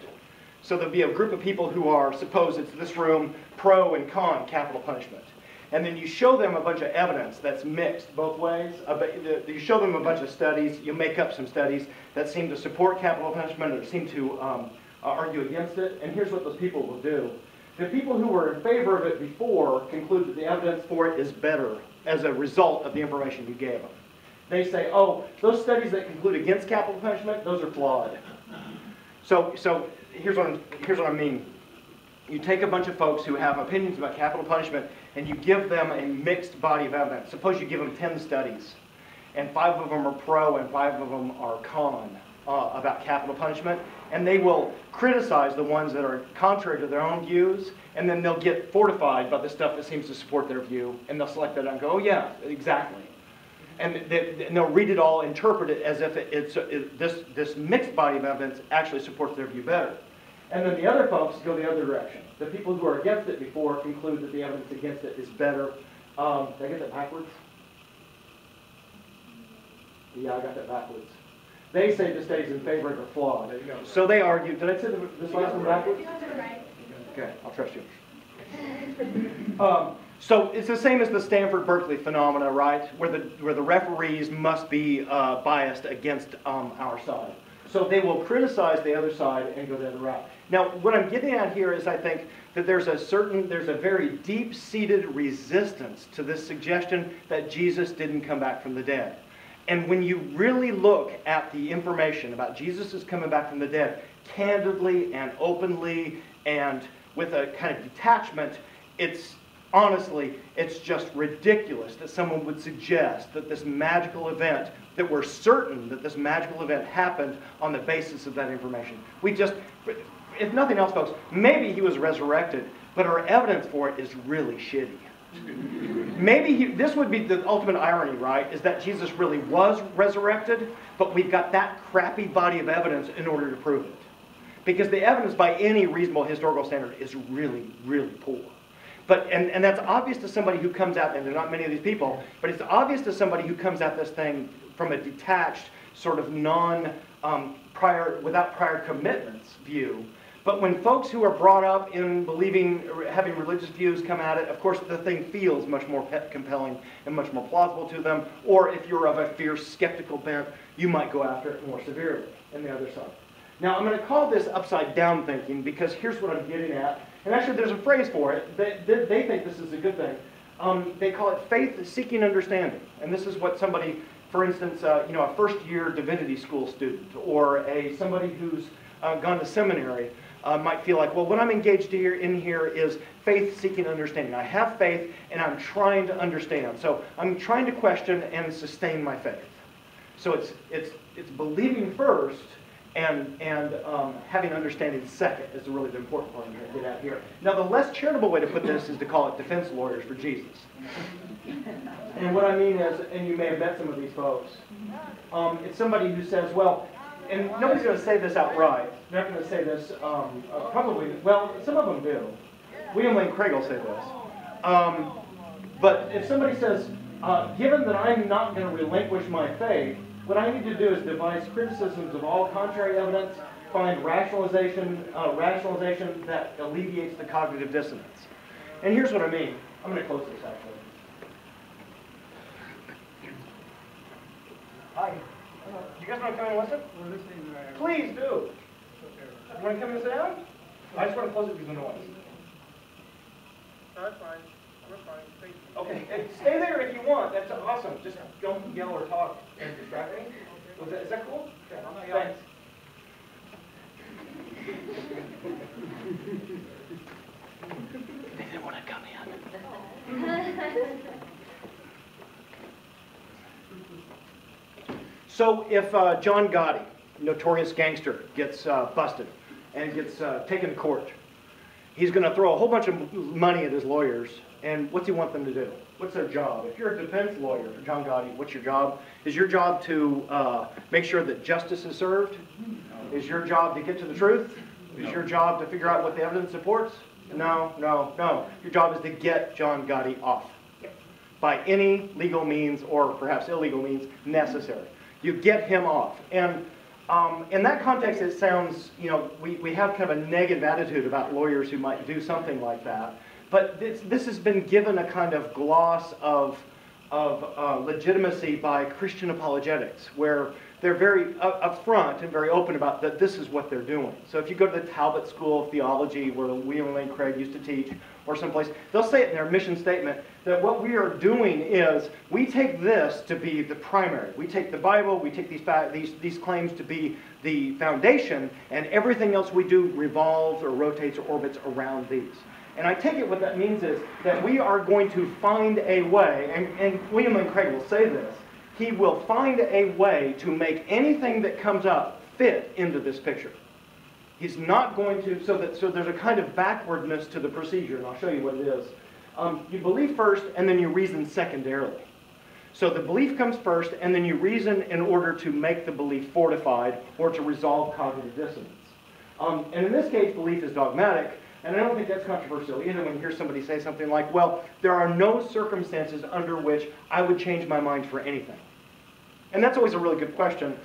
So there'll be a group of people who are, suppose it's this room, pro and con capital punishment. And then you show them a bunch of evidence that's mixed both ways. You show them a bunch of studies. You make up some studies that seem to support capital punishment or seem to argue against it. And here's what those people will do. The people who were in favor of it before conclude that the evidence for it is better as a result of the information you gave them. They say, oh, those studies that conclude against capital punishment, those are flawed. So here's what I mean. You take a bunch of folks who have opinions about capital punishment and you give them a mixed body of evidence. Suppose you give them 10 studies and 5 of them are pro and 5 of them are con about capital punishment, and they will criticize the ones that are contrary to their own views, and then they'll get fortified by the stuff that seems to support their view, and they'll select that and go, oh yeah, exactly. And they'll read it all, interpret it as if this mixed body of evidence actually supports their view better. And then the other folks go the other direction. The people who are against it before conclude that the evidence against it is better. Did I get that backwards? Yeah, I got that backwards. They say the study's in favor of the flaw. There you go. So they argue. Did I say this last one backwards? Right. Okay, I'll trust you. So it's the same as the Stanford-Berkeley phenomena, right? Where the referees must be biased against our side. So they will criticize the other side and go the other route. Now, what I'm getting at here is I think that there's a very deep-seated resistance to this suggestion that Jesus didn't come back from the dead. And when you really look at the information about Jesus is coming back from the dead, candidly and openly and with a kind of detachment, honestly, it's just ridiculous that someone would suggest that this magical event, that we're certain that this magical event happened on the basis of that information. If nothing else, folks, maybe he was resurrected, but our evidence for it is really shitty. Maybe this would be the ultimate irony, right, is that Jesus really was resurrected, but we've got that crappy body of evidence in order to prove it. because the evidence by any reasonable historical standard is really, really poor. But, and that's obvious to somebody who comes out, and there are not many of these people, but it's obvious to somebody who comes at this thing from a detached, sort of without prior commitments view. But when folks who are brought up in believing, having religious views come at it, of course the thing feels much more compelling and much more plausible to them. Or if you're of a fierce skeptical bent, you might go after it more severely on the other side. Now I'm going to call this upside down thinking, because here's what I'm getting at. And actually there's a phrase for it. They think this is a good thing. They call it faith seeking understanding. And this is what somebody, for instance, a first-year divinity school student, or somebody who's gone to seminary might feel like, well, what I'm engaged in here is faith-seeking understanding. I have faith, and I'm trying to understand. So I'm trying to question and sustain my faith. So it's believing first, and having understanding second is really the important part I'm going to get at here. Now, the less charitable way to put this is to call it defense lawyers for Jesus. And what I mean is, and you may have met some of these folks, it's somebody who says, well, and nobody's going to say this outright. They're not going to say this probably, well, some of them do. William Lane Craig will say this. But if somebody says, given that I'm not going to relinquish my faith, what I need to do is devise criticisms of all contrary evidence, find rationalization that alleviates the cognitive dissonance. And here's what I mean. I'm going to close this, actually. Hi. Do you guys want to come in and listen? We're listening. Please do. You want to come in and sit down? I just want to close it because of the noise. No, that's fine. We're fine. Thank you. Okay, and stay there if you want. That's awesome. Just don't yell or talk and distract me. Is that cool? Okay, I'm not yelling. Thanks. They didn't want to come in. So if John Gotti, notorious gangster, gets busted and gets taken to court, he's going to throw a whole bunch of money at his lawyers. And what's he want them to do? What's their job? If you're a defense lawyer for John Gotti, what's your job? Is your job to make sure that justice is served? Is your job to get to the truth? Is your job to figure out what the evidence supports? No, no, no. Your job is to get John Gotti off by any legal means, or perhaps illegal means, necessary. You get him off. And in that context, it sounds, we have kind of a negative attitude about lawyers who might do something like that. But this has been given a kind of gloss of legitimacy by Christian apologetics, where they're very upfront and very open about that this is what they're doing. So if you go to the Talbot School of Theology, where William Lane Craig used to teach, or someplace, they'll say it in their mission statement that what we are doing is we take this to be the primary. We take the Bible, we take these claims to be the foundation, and everything else we do revolves or rotates or orbits around these. And I take it what that means is that we are going to find a way, and William Lane Craig will say this, he will find a way to make anything that comes up fit into this picture. He's not going to, so there's a kind of backwardness to the procedure, and I'll show you what it is. You believe first, and then you reason secondarily. So the belief comes first, and then you reason in order to make the belief fortified or to resolve cognitive dissonance. And in this case, belief is dogmatic, and I don't think that's controversial either when you hear somebody say something like, well, there are no circumstances under which I would change my mind for anything. And that's always a really good question.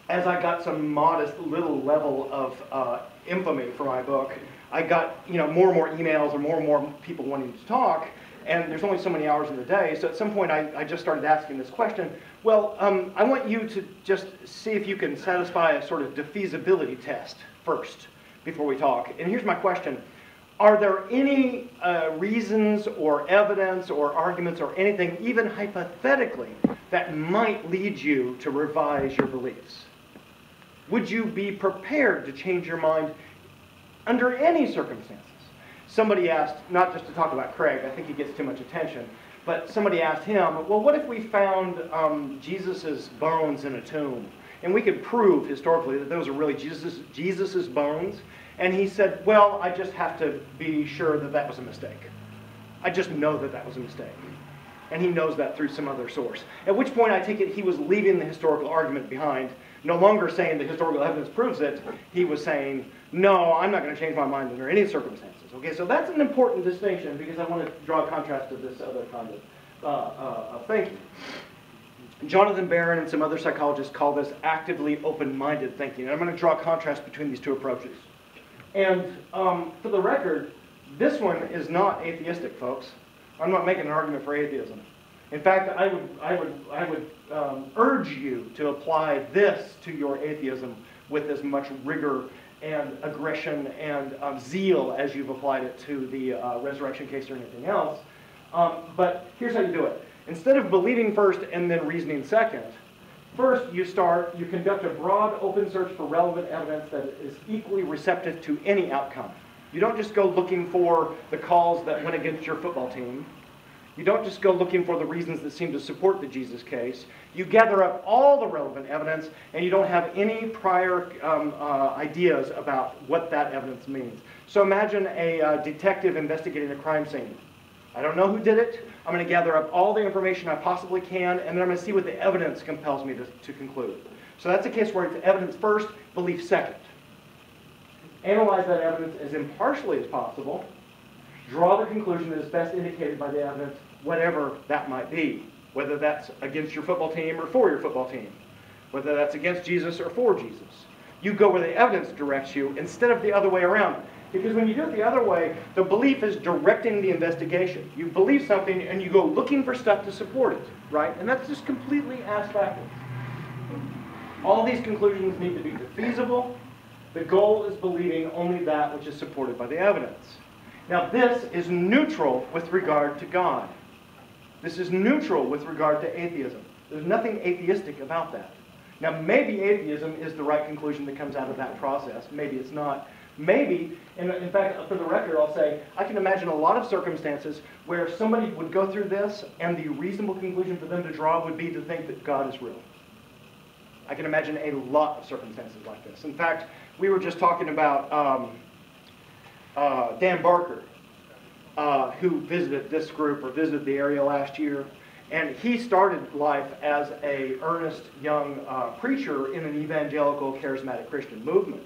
As I got some modest little level of infamy for my book, I got more and more emails or more people wanting to talk, and there's only so many hours in the day, so at some point I just started asking this question. Well, I want you to just see if you can satisfy a sort of defeasibility test first before we talk. And here's my question. Are there any reasons or evidence or arguments or anything, even hypothetically, that might lead you to revise your beliefs? Would you be prepared to change your mind under any circumstances? Somebody asked, not just to talk about Craig, I think he gets too much attention, but somebody asked him, well, what if we found Jesus' bones in a tomb? And we could prove historically that those are really Jesus's bones. And he said, well, I just have to be sure that that was a mistake. I just know that that was a mistake. And he knows that through some other source. At which point I take it he was leaving the historical argument behind, no longer saying that historical evidence proves it. He was saying, no, I'm not going to change my mind under any circumstances. Okay, so that's an important distinction because I want to draw a contrast to this other kind of thinking. Jonathan Barron and some other psychologists call this actively open-minded thinking. And I'm going to draw a contrast between these two approaches. And for the record, this one is not atheistic, folks. I'm not making an argument for atheism. In fact, I would urge you to apply this to your atheism with as much rigor and aggression and zeal as you've applied it to the resurrection case or anything else. But here's how you do it. Instead of believing first and then reasoning second, first you conduct a broad open search for relevant evidence that is equally receptive to any outcome. You don't just go looking for the calls that went against your football team. You don't just go looking for the reasons that seem to support the Jesus case. You gather up all the relevant evidence, and you don't have any prior ideas about what that evidence means. So imagine a detective investigating a crime scene. I don't know who did it. I'm going to gather up all the information I possibly can, and then I'm going to see what the evidence compels me to conclude. So that's a case where it's evidence first, belief second. Analyze that evidence as impartially as possible. Draw the conclusion that is best indicated by the evidence, whatever that might be. Whether that's against your football team or for your football team. Whether that's against Jesus or for Jesus. You go where the evidence directs you instead of the other way around. Because when you do it the other way, the belief is directing the investigation. You believe something and you go looking for stuff to support it, right? And that's just completely ass backwards. All these conclusions need to be feasible. The goal is believing only that which is supported by the evidence. Now this is neutral with regard to God. This is neutral with regard to atheism. There's nothing atheistic about that. Now maybe atheism is the right conclusion that comes out of that process. Maybe it's not. Maybe, and in fact, for the record, I'll say, I can imagine a lot of circumstances where somebody would go through this and the reasonable conclusion for them to draw would be to think that God is real. I can imagine a lot of circumstances like this. In fact, we were just talking about Dan Barker, who visited this group or visited the area last year. And he started life as an earnest young preacher in an evangelical charismatic Christian movement.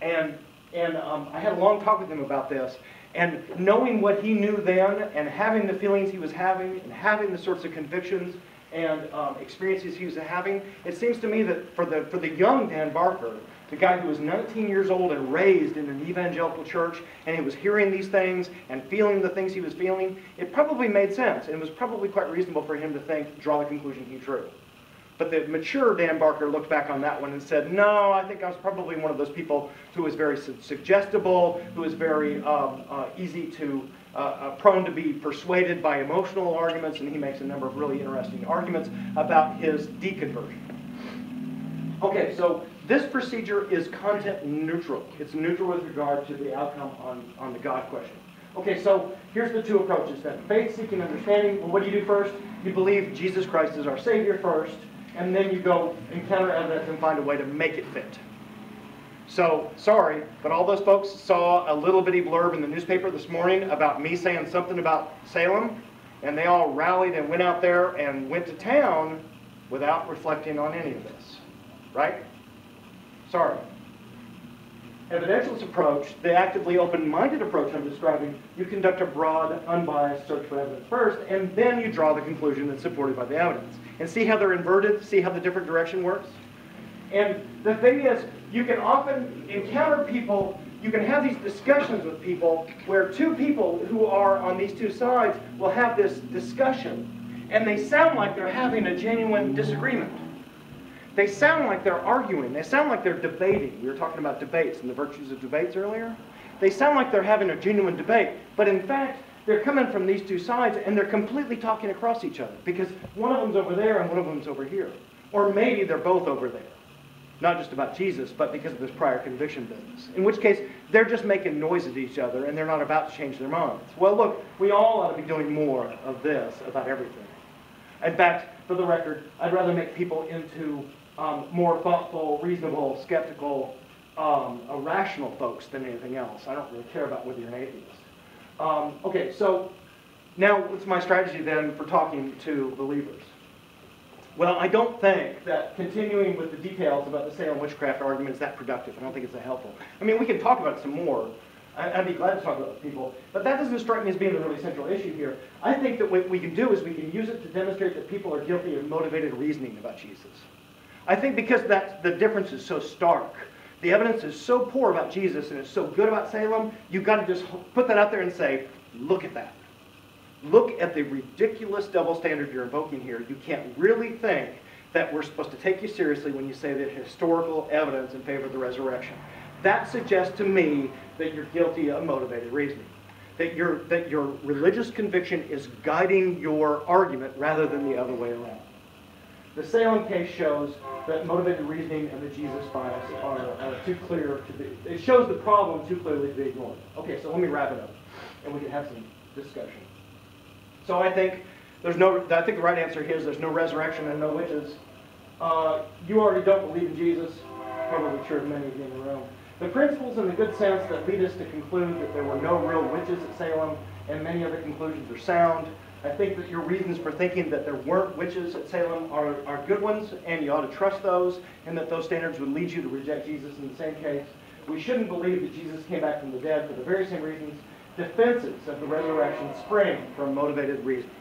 And I had a long talk with him about this. And knowing what he knew then and having the feelings he was having and having the sorts of convictions and experiences he was having, it seems to me that for the young Dan Barker, the guy who was 19 years old and raised in an evangelical church, and he was hearing these things and feeling the things he was feeling, it probably made sense. And it was probably quite reasonable for him to draw the conclusion he drew. But the mature Dan Barker looked back on that one and said, no, I think I was probably one of those people who was very suggestible, who was very easy to, prone to be persuaded by emotional arguments, and he makes a number of really interesting arguments about his deconversion. Okay, so this procedure is content neutral. It's neutral with regard to the outcome on the God question. Okay, so here's the two approaches then. Faith, seeking understanding. Well, what do you do first? You believe Jesus Christ is our Savior first, and then you go encounter evidence and find a way to make it fit. So, sorry, but all those folks saw a little bitty blurb in the newspaper this morning about me saying something about Salem, and they all rallied and went out there and went to town without reflecting on any of this. Right? Sorry. Evidentialist approach, the actively open-minded approach I'm describing, you conduct a broad, unbiased search for evidence first, and then you draw the conclusion that's supported by the evidence. And see how they're inverted? See how the different direction works? And the thing is, you can often encounter people, you can have these discussions with people where two people who are on these two sides will have this discussion, and they sound like they're having a genuine disagreement. They sound like they're arguing. They sound like they're debating. We were talking about debates and the virtues of debates earlier. They sound like they're having a genuine debate. But in fact, they're coming from these two sides and they're completely talking across each other because one of them's over there and one of them's over here. Or maybe they're both over there. Not just about Jesus, but because of this prior conviction business. In which case, they're just making noise at each other and they're not about to change their minds. Well, look, we all ought to be doing more of this about everything. In fact, for the record, I'd rather make people into more thoughtful, reasonable, skeptical, rational folks than anything else. I don't really care about whether you're an atheist. Okay, so now what's my strategy then for talking to believers? Well, I don't think that continuing with the details about the Salem witchcraft argument is that productive. I don't think it's that helpful. I mean, we can talk about it some more. I'd be glad to talk about it with people, but that doesn't strike me as being the really central issue here. I think that what we can do is we can use it to demonstrate that people are guilty of motivated reasoning about Jesus. I think because the difference is so stark, the evidence is so poor about Jesus and it's so good about Salem, you've got to just put that out there and say, look at that. Look at the ridiculous double standard you're invoking here. You can't really think that we're supposed to take you seriously when you say that historical evidence in favor of the resurrection. That suggests to me that you're guilty of motivated reasoning. That your religious conviction is guiding your argument rather than the other way around. The Salem case shows that motivated reasoning and the Jesus bias are too clear to be. It shows the problem too clearly to be ignored. Okay, so let me wrap it up, and we can have some discussion. So I think the right answer here is there's no resurrection and no witches. You already don't believe in Jesus. Probably true of many of you in the room. The principles in the good sense that lead us to conclude that there were no real witches at Salem and many other conclusions are sound. I think that your reasons for thinking that there weren't witches at Salem are good ones, and you ought to trust those, and that those standards would lead you to reject Jesus in the same case. We shouldn't believe that Jesus came back from the dead for the very same reasons. Defenses of the resurrection spring from motivated reasoning.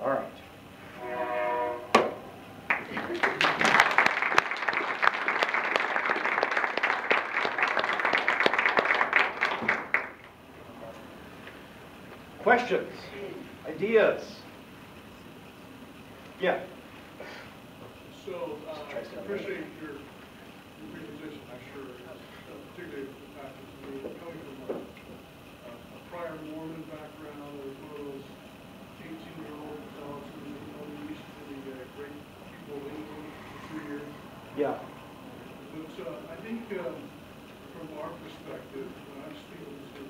All right. Questions? Ideas? Yeah. So, I appreciate your position, I'm sure, particularly the fact that you're coming from a prior Mormon background, as well as 18-year-old fellows who only used to the great people of England for 2 years. Yeah. But I think from our perspective, when I'm speaking to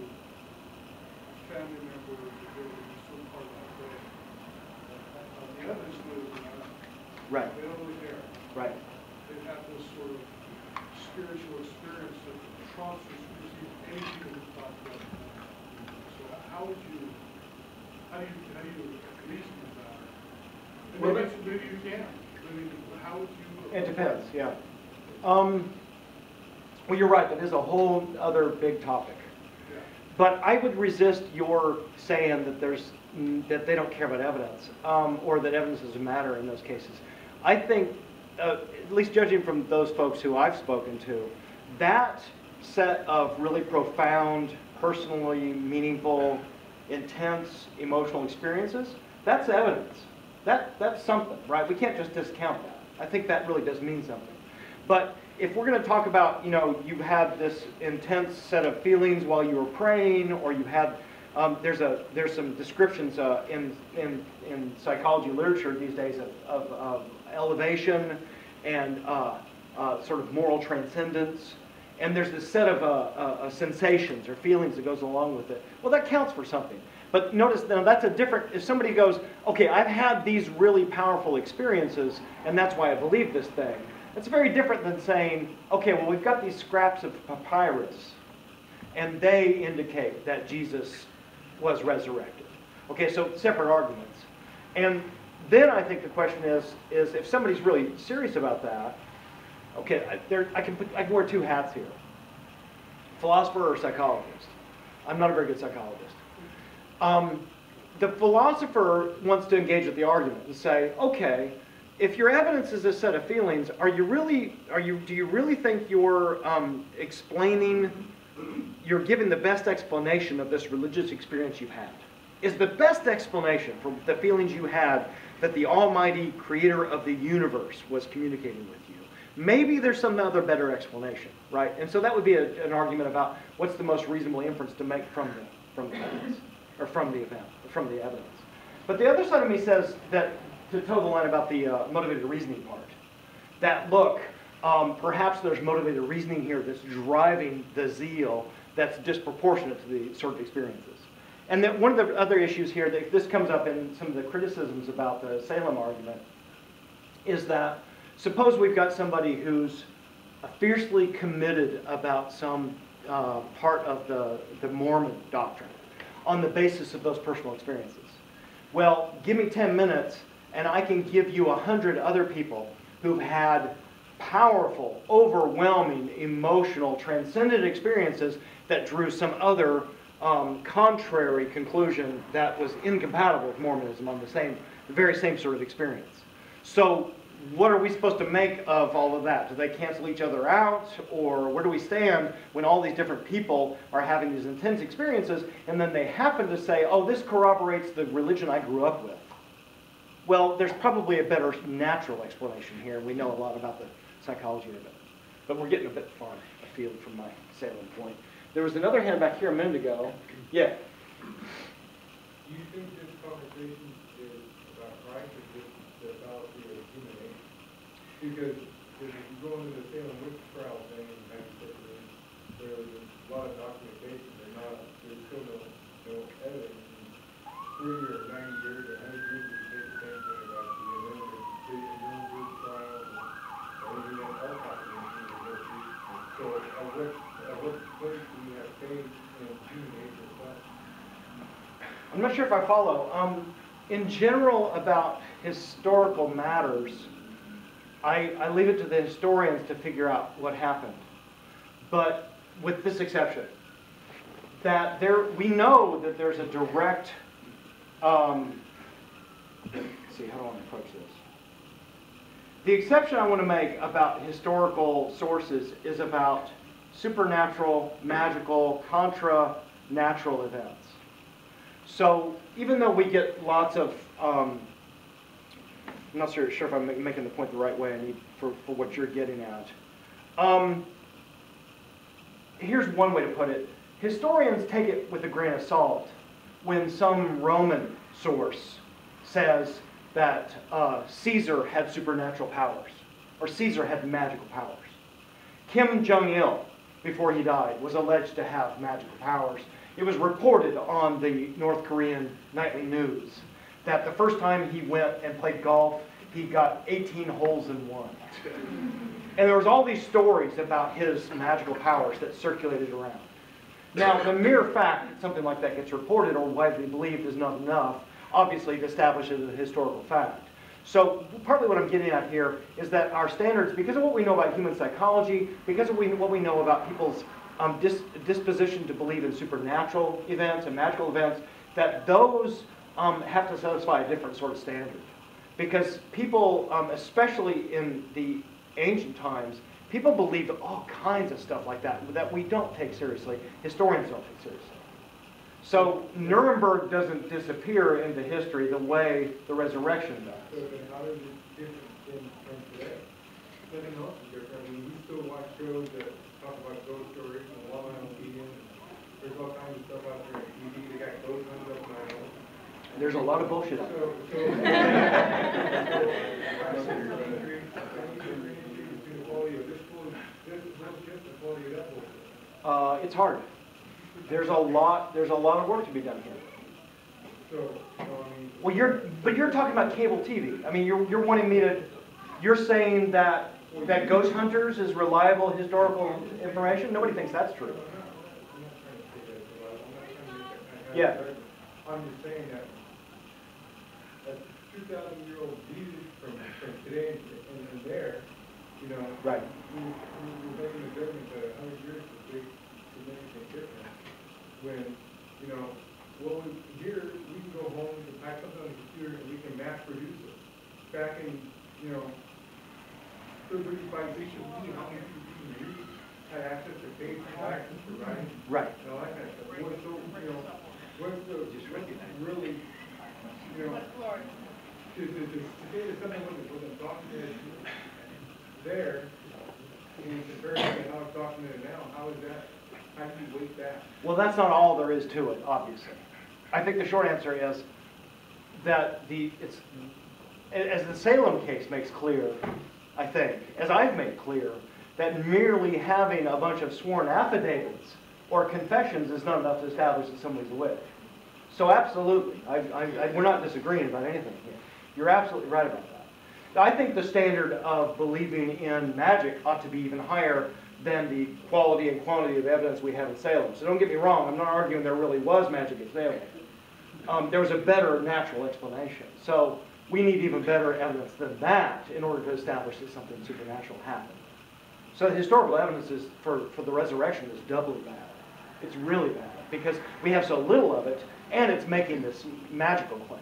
family members who are some part of that way, the evidence was right. They don't really care. Right. They have this sort of spiritual experience that trumps or supersedes anything we've talked about. So how do you reason about it? Well, maybe you can. I mean, how would you? It depends. Yeah. Well, you're right. That is a whole other big topic. Yeah. But I would resist your saying that they don't care about evidence, or that evidence doesn't matter in those cases. I think, at least judging from those folks who I've spoken to, that set of really profound, personally meaningful, intense emotional experiences, that's evidence. That's something, right? We can't just discount that. I think that really does mean something. But if we're going to talk about, you had this intense set of feelings while you were praying, or you had, there's some descriptions in psychology literature these days of elevation and sort of moral transcendence, and there's this set of sensations or feelings that goes along with it. Well, that counts for something. But notice, now that's a different, if somebody goes, okay, I've had these really powerful experiences, and that's why I believe this thing. It's very different than saying, okay, well, we've got these scraps of papyrus, and they indicate that Jesus was resurrected. Okay, so separate arguments. And then I think the question is if somebody's really serious about that, okay, I can wear two hats here. Philosopher or psychologist. I'm not a very good psychologist. The philosopher wants to engage with the argument and say, okay, if your evidence is a set of feelings, do you really think you're you're giving the best explanation of this religious experience you've had? Is the best explanation for the feelings you had that the Almighty Creator of the universe was communicating with you? Maybe there's some other better explanation, right? And so that would be an argument about what's the most reasonable inference to make from the evidence, or from the event, or from the evidence. But the other side of me says that, to toe the line about the motivated reasoning part, that look, perhaps there's motivated reasoning here that's driving the zeal that's disproportionate to the sort of experiences. And that one of the other issues here, that this comes up in some of the criticisms about the Salem argument, is that suppose we've got somebody who's fiercely committed about some part of the Mormon doctrine on the basis of those personal experiences. Well, give me 10 minutes and I can give you 100 other people who've had powerful, overwhelming, emotional, transcendent experiences that drew some other contrary conclusion that was incompatible with Mormonism on the very same sort of experience. So what are we supposed to make of all of that? Do they cancel each other out? Or where do we stand when all these different people are having these intense experiences and then they happen to say, oh, this corroborates the religion I grew up with? Well, there's probably a better natural explanation here. We know a lot about the psychology of it. But we're getting a bit far afield from my Salem point. There was another hand back here a minute ago. Yeah? Do you think this conversation is about Christ or just the fallacy of human age? Because if you go into the Salem Witch Trials thing and have you put it in, there's a lot of documentation. There's still no evidence. In 30 or 90 years or 100 years, you say the same thing about the Salem Witch Trials and even that all population is no truth. So at what point do you have faith in human age itself? I'm not sure if I follow. In general, about historical matters, I leave it to the historians to figure out what happened. But with this exception, that we know that there's a direct, let's see, how do I want to approach this? The exception I want to make about historical sources is about supernatural, magical, contra-natural events. So even though we get lots of, I'm not sure if I'm making the point the right way I need for what you're getting at. Here's one way to put it. Historians take it with a grain of salt when some Roman source says that Caesar had supernatural powers, or Caesar had magical powers. Kim Jong-il, before he died, was alleged to have magical powers. It was reported on the North Korean nightly news that the first time he went and played golf, he got 18 holes in one. And there was all these stories about his magical powers that circulated around. Now, the mere fact that something like that gets reported or widely believed is not enough, obviously, to establish it as a historical fact. So partly what I'm getting at here is that our standards, because of what we know about human psychology, because of what we know about people's disposition to believe in supernatural events and magical events, that those have to satisfy a different sort of standard. Because people, especially in the ancient times, people believed all kinds of stuff like that we don't take seriously. Historians don't take seriously. So Nuremberg doesn't disappear into history the way the resurrection does. So then how is it different from today? Nothing else is different. I mean, we still watch shows that talk about ghost stories and a lot on TV, and there's all kinds of stuff out there on TV. They got ghost hunters up in our home. There's a lot of bullshit out there. It's hard. There's a lot of work to be done here. Well, you're talking about cable TV. I mean, you're wanting me to. You're saying that Ghost Hunters is reliable historical information. Nobody thinks that's true. Yeah. I'm just saying that a 2,000-year-old Jesus from today and there, you know, right. We're making a judgment that 100 years is a big significant difference. When, you know, well, here we can go home and pack something on the computer and we can mass produce it. Back in, you know, 35 BC, how many people can read, had access to paper, had access to writing, right, and all that kind of stuff. What's so, you know, what's really, you know, to say that something wasn't documented there, in comparison to how it's documented now, how is that? How do you weight that? Well, that's not all there is to it, obviously. I think the short answer is that as the Salem case makes clear, I think, as I've made clear, that merely having a bunch of sworn affidavits or confessions is not enough to establish that somebody's a witch. So absolutely, we're not disagreeing about anything here. You're absolutely right about that. I think the standard of believing in magic ought to be even higher than the quality and quantity of evidence we have in Salem. So don't get me wrong, I'm not arguing there really was magic in Salem. There was a better natural explanation. So we need even better evidence than that in order to establish that something supernatural happened. So the historical evidence is for the resurrection is doubly bad. It's really bad because we have so little of it, and it's making this magical claim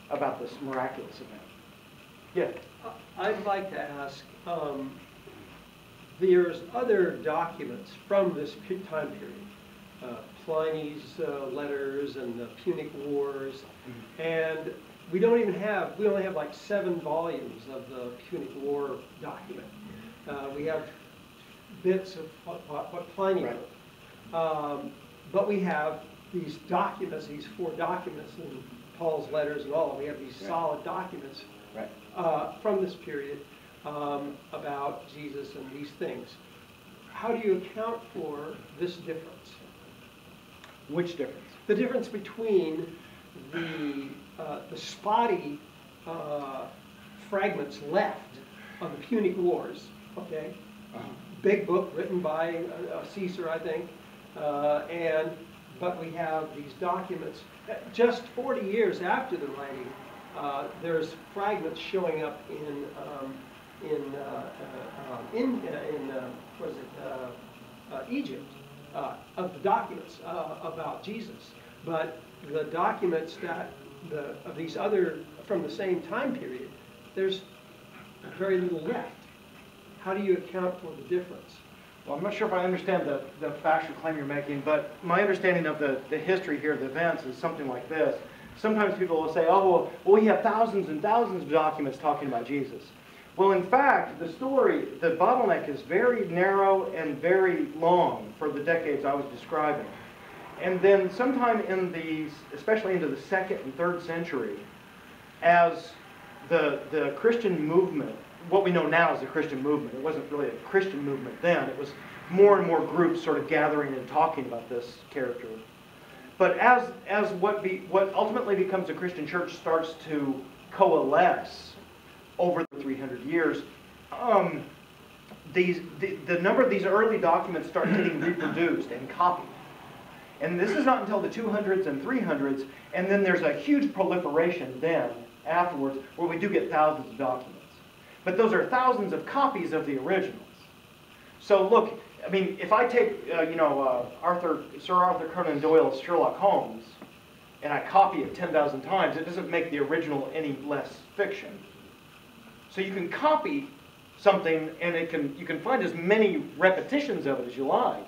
about this miraculous event. Yeah? I'd like to ask, there's other documents from this time period, Pliny's letters and the Punic Wars, and we only have like 7 volumes of the Punic War document. We have bits of what Pliny wrote. But we have these documents, these 4 documents in Paul's letters and all. We have these solid documents from this period about Jesus and these things. How do you account for this difference? Which difference? The difference between the spotty fragments left of the Punic Wars, okay? Big book written by Caesar, I think, but we have these documents. Just 40 years after the writing, there's fragments showing up in Egypt of the documents about Jesus. But the documents of these other from the same time period, there's very little left. How do you account for the difference? Well, I'm not sure if I understand the factual claim you're making, but my understanding of the history here, the events, is something like this. Sometimes people will say, oh, well, we have thousands and thousands of documents talking about Jesus. Well, in fact, the bottleneck is very narrow and very long for the decades I was describing. And then sometime especially into the 2nd and 3rd century, as the Christian movement, what we know now is the Christian movement. It wasn't really a Christian movement then. It was more and more groups sort of gathering and talking about this character. But as what ultimately becomes a Christian church starts to coalesce over the 300 years, the number of these early documents start getting reproduced and copied. And this is not until the 200s and 300s, and then there's a huge proliferation then, afterwards, where we do get thousands of documents. But those are thousands of copies of the originals. So look, I mean, if I take, Sir Arthur Conan Doyle's Sherlock Holmes, and I copy it 10,000 times, it doesn't make the original any less fiction. So you can copy something, and you can find as many repetitions of it as you like,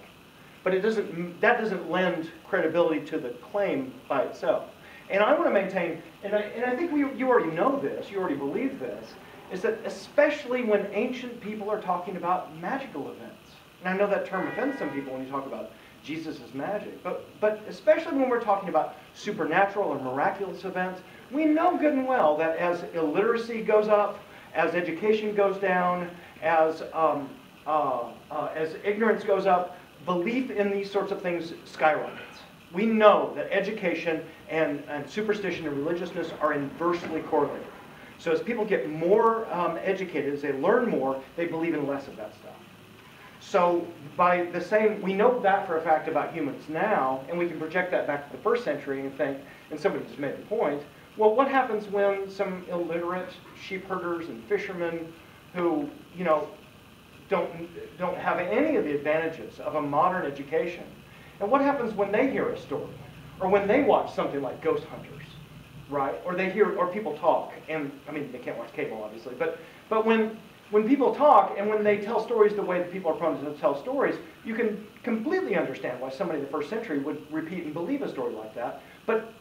but that doesn't lend credibility to the claim by itself. And I want to maintain, and I think you already know this, you already believe this, is that especially when ancient people are talking about magical events, and I know that term offends some people when you talk about Jesus as magic, but especially when we're talking about supernatural or miraculous events, we know good and well that as illiteracy goes up, as education goes down, as ignorance goes up, belief in these sorts of things skyrockets. We know that education and superstition and religiousness are inversely correlated. So as people get more educated, as they learn more, they believe in less of that stuff. So by the same, we know that for a fact about humans now, and we can project that back to the 1st century and think, and somebody just made the point, well, what happens when some illiterate sheep herders and fishermen who, don't have any of the advantages of a modern education, and what happens when they hear a story, or when they watch something like Ghost Hunters, right? Or they hear, or people talk, and I mean, they can't watch cable, obviously, but when people talk and when they tell stories the way that people are prone to tell stories, you can completely understand why somebody in the 1st century would repeat and believe a story like that. But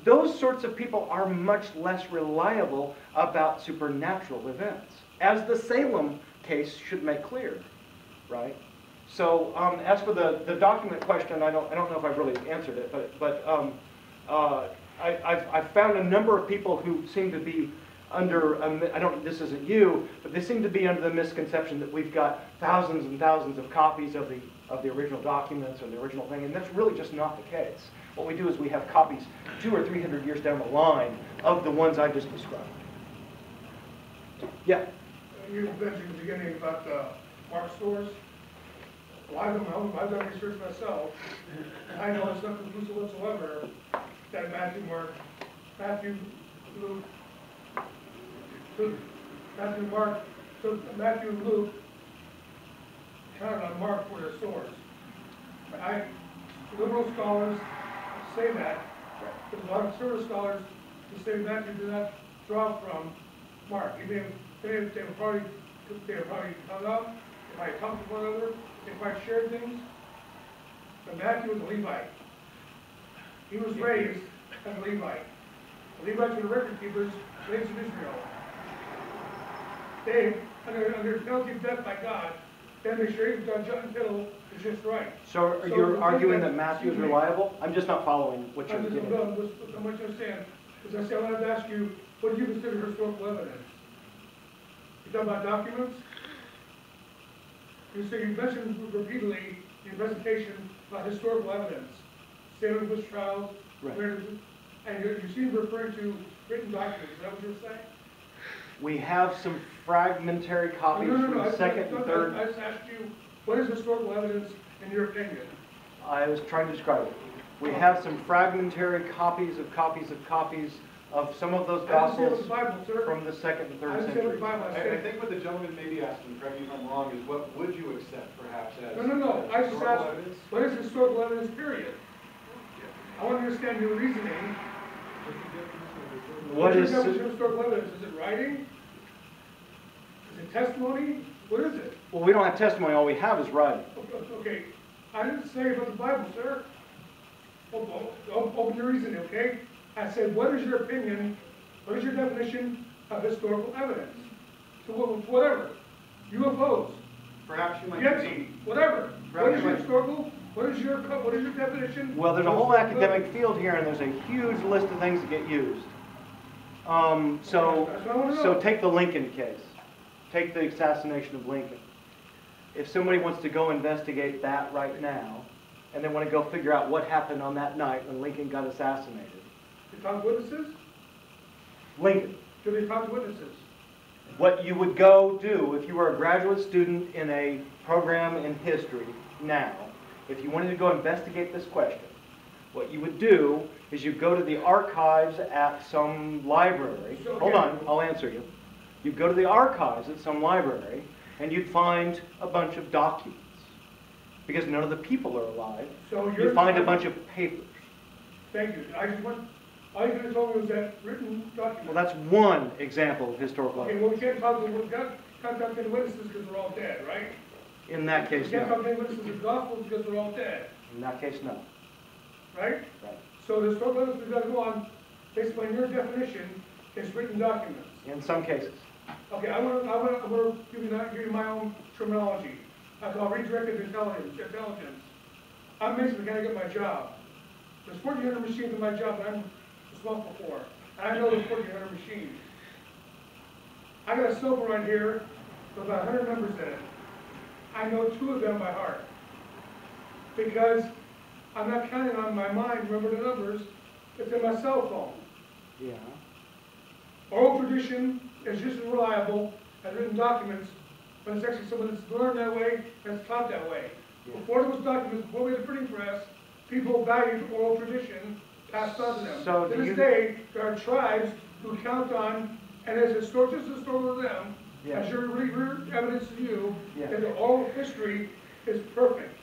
those sorts of people are much less reliable about supernatural events, as the Salem case should make clear, right? So as for the document question, I don't know if I've really answered it, but I've found a number of people who seem to be under, this isn't you, but they seem to be under the misconception that we've got thousands and thousands of copies of the original documents or the original thing, and that's really just not the case. What we do is we have copies 200 or 300 years down the line of the ones I just described. Yeah? You mentioned at the beginning about the mark stores. Well, I don't know. I've done research myself. And I know it's not conclusive whatsoever that Matthew, Luke, So Matthew, Mark, so Matthew and Luke counted on Mark for their source. Liberal scholars say that. There's a lot of conservative scholars who say Matthew did not draw from Mark. They were probably hung up, they might talked to one another, they might share things. But Matthew was a Levite. He was raised as a Levite. The Levites were the record keepers, slaves of Israel. They, under penalty of death by God, then they sure he was jot and tittle is just right. So you're arguing that Matthew is reliable? I'm just not following what you're getting at. I want you to understand, because I said I wanted to ask you, what do you consider historical evidence? You talk about documents? You mentioned repeatedly the investigation about historical evidence, Salem Witch Trials, right. And you seem referring to written documents. Is that what you're saying? We have some fragmentary copies from the second and third. I just asked you, what is historical evidence in your opinion? I was trying to describe it. We have some fragmentary copies of some of those Gospels from the second and third century. I think what the gentleman may be asking, correct me if I'm wrong, is what would you accept perhaps as No. I just asked, evidence? What is historical evidence, period? I want to understand your reasoning. What is historical evidence? Is it writing? Is it testimony? What is it? Well, we don't have testimony. All we have is writing. Okay. I didn't say about the Bible, sir. Open your reasoning, okay? I said, what is your opinion? What is your definition of historical evidence? So whatever. UFOs. Perhaps you might Yeti. Whatever. What is your historical? What is your definition? Well, there's a whole academic field here, and there's a huge list of things that get used. So take the Lincoln case. Take the assassination of Lincoln. If somebody wants to go investigate that right now, and they want to go figure out what happened on that night when Lincoln got assassinated. They talk to witnesses? Lincoln. Do they talk to witnesses? What you would go do if you were a graduate student in a program in history now, if you wanted to go investigate this question, what you would do is you go to the archives at some library. Hold on, I'll answer you. You'd go to the archives at some library and you'd find a bunch of documents. Because none of the people are alive. So you'd find a bunch of papers. Thank you. All you could have told me was that written document. Well, that's one example of historical evidence. Okay, well, we can't talk to the witnesses because they're all dead, right? In that case, we can't no. talk to the witnesses of the Gospels because they're all dead. In that case, no. Right? Right. So the historical evidence we've got to go on, based on your definition, is written documents. In some cases. Okay, I want to give you my own terminology. I call redirected intelligence. I'm basically going to get my job. There's 1,400 machines in my job that I'm responsible for. And I know there's 1,400 machines. I got a cell phone right here with about 100 numbers in it. I know 2 of them by heart. Because I'm not counting on my mind to remember the numbers. It's in my cell phone. Yeah. Oral tradition is just as reliable as written documents, but it's actually someone that's learned that way and it's taught that way. Yeah. Before there was documents, before we had a printing press, people valued oral tradition passed on to them. So to this day, there are tribes who count on, and as just as historical to them, as your evidence to you, that the oral history is perfect.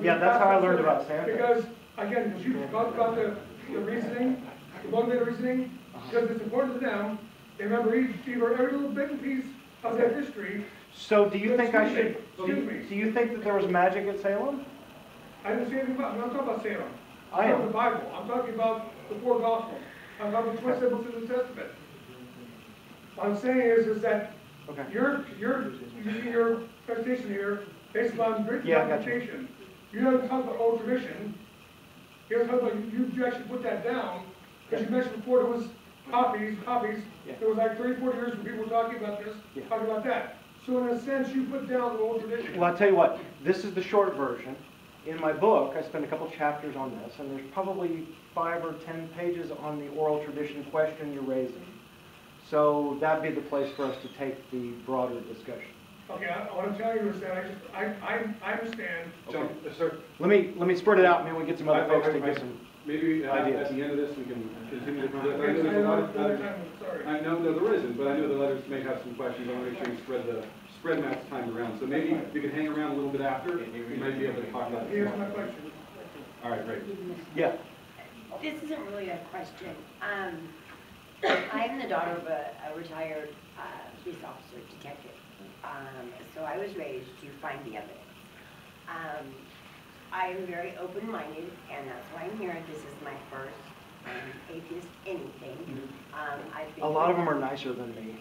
Yeah, that's how I learned about Santa. Because, again, because you talked about the reasoning, the motivated reasoning, because it's important to them. They remember every little bit and piece of that history. So do you think I should, do you think that there was magic at Salem? I didn't say anything about, I'm not talking about Salem. I'm I am. talking about the Bible. I'm talking about the 4 Gospels. I'm talking about 27 books of the Testament. What I'm saying is that you're using your presentation here based upon written documentation. You haven't talked about oral tradition. You haven't talked about, you actually put that down, because you mentioned before there was copies. There was like 30, 40 years when people were talking about this, talking about that. So in a sense, you put down the oral tradition. Well, I'll tell you what, this is the short version. In my book, I spend a couple chapters on this, and there's probably 5 or 10 pages on the oral tradition question you're raising. So that'd be the place for us to take the broader discussion. Okay, what I'm telling you is that I understand. Okay. Sir. Let me spread it out, and then we get some other folks to get some. maybe at the end of this we can continue the conversation. I know there's a lot of others. I know there isn't, but I know the others may have some questions. I want to make sure you spread Matt's time around. So maybe you can hang around a little bit after. We might be able to talk about this. Here's my question. All right, great. Yeah. This isn't really a question. I am the daughter of a retired police officer, detective. So I was raised to find the evidence. I am very open-minded, and that's why I'm here. This is my first atheist anything. A lot of them are nicer than me.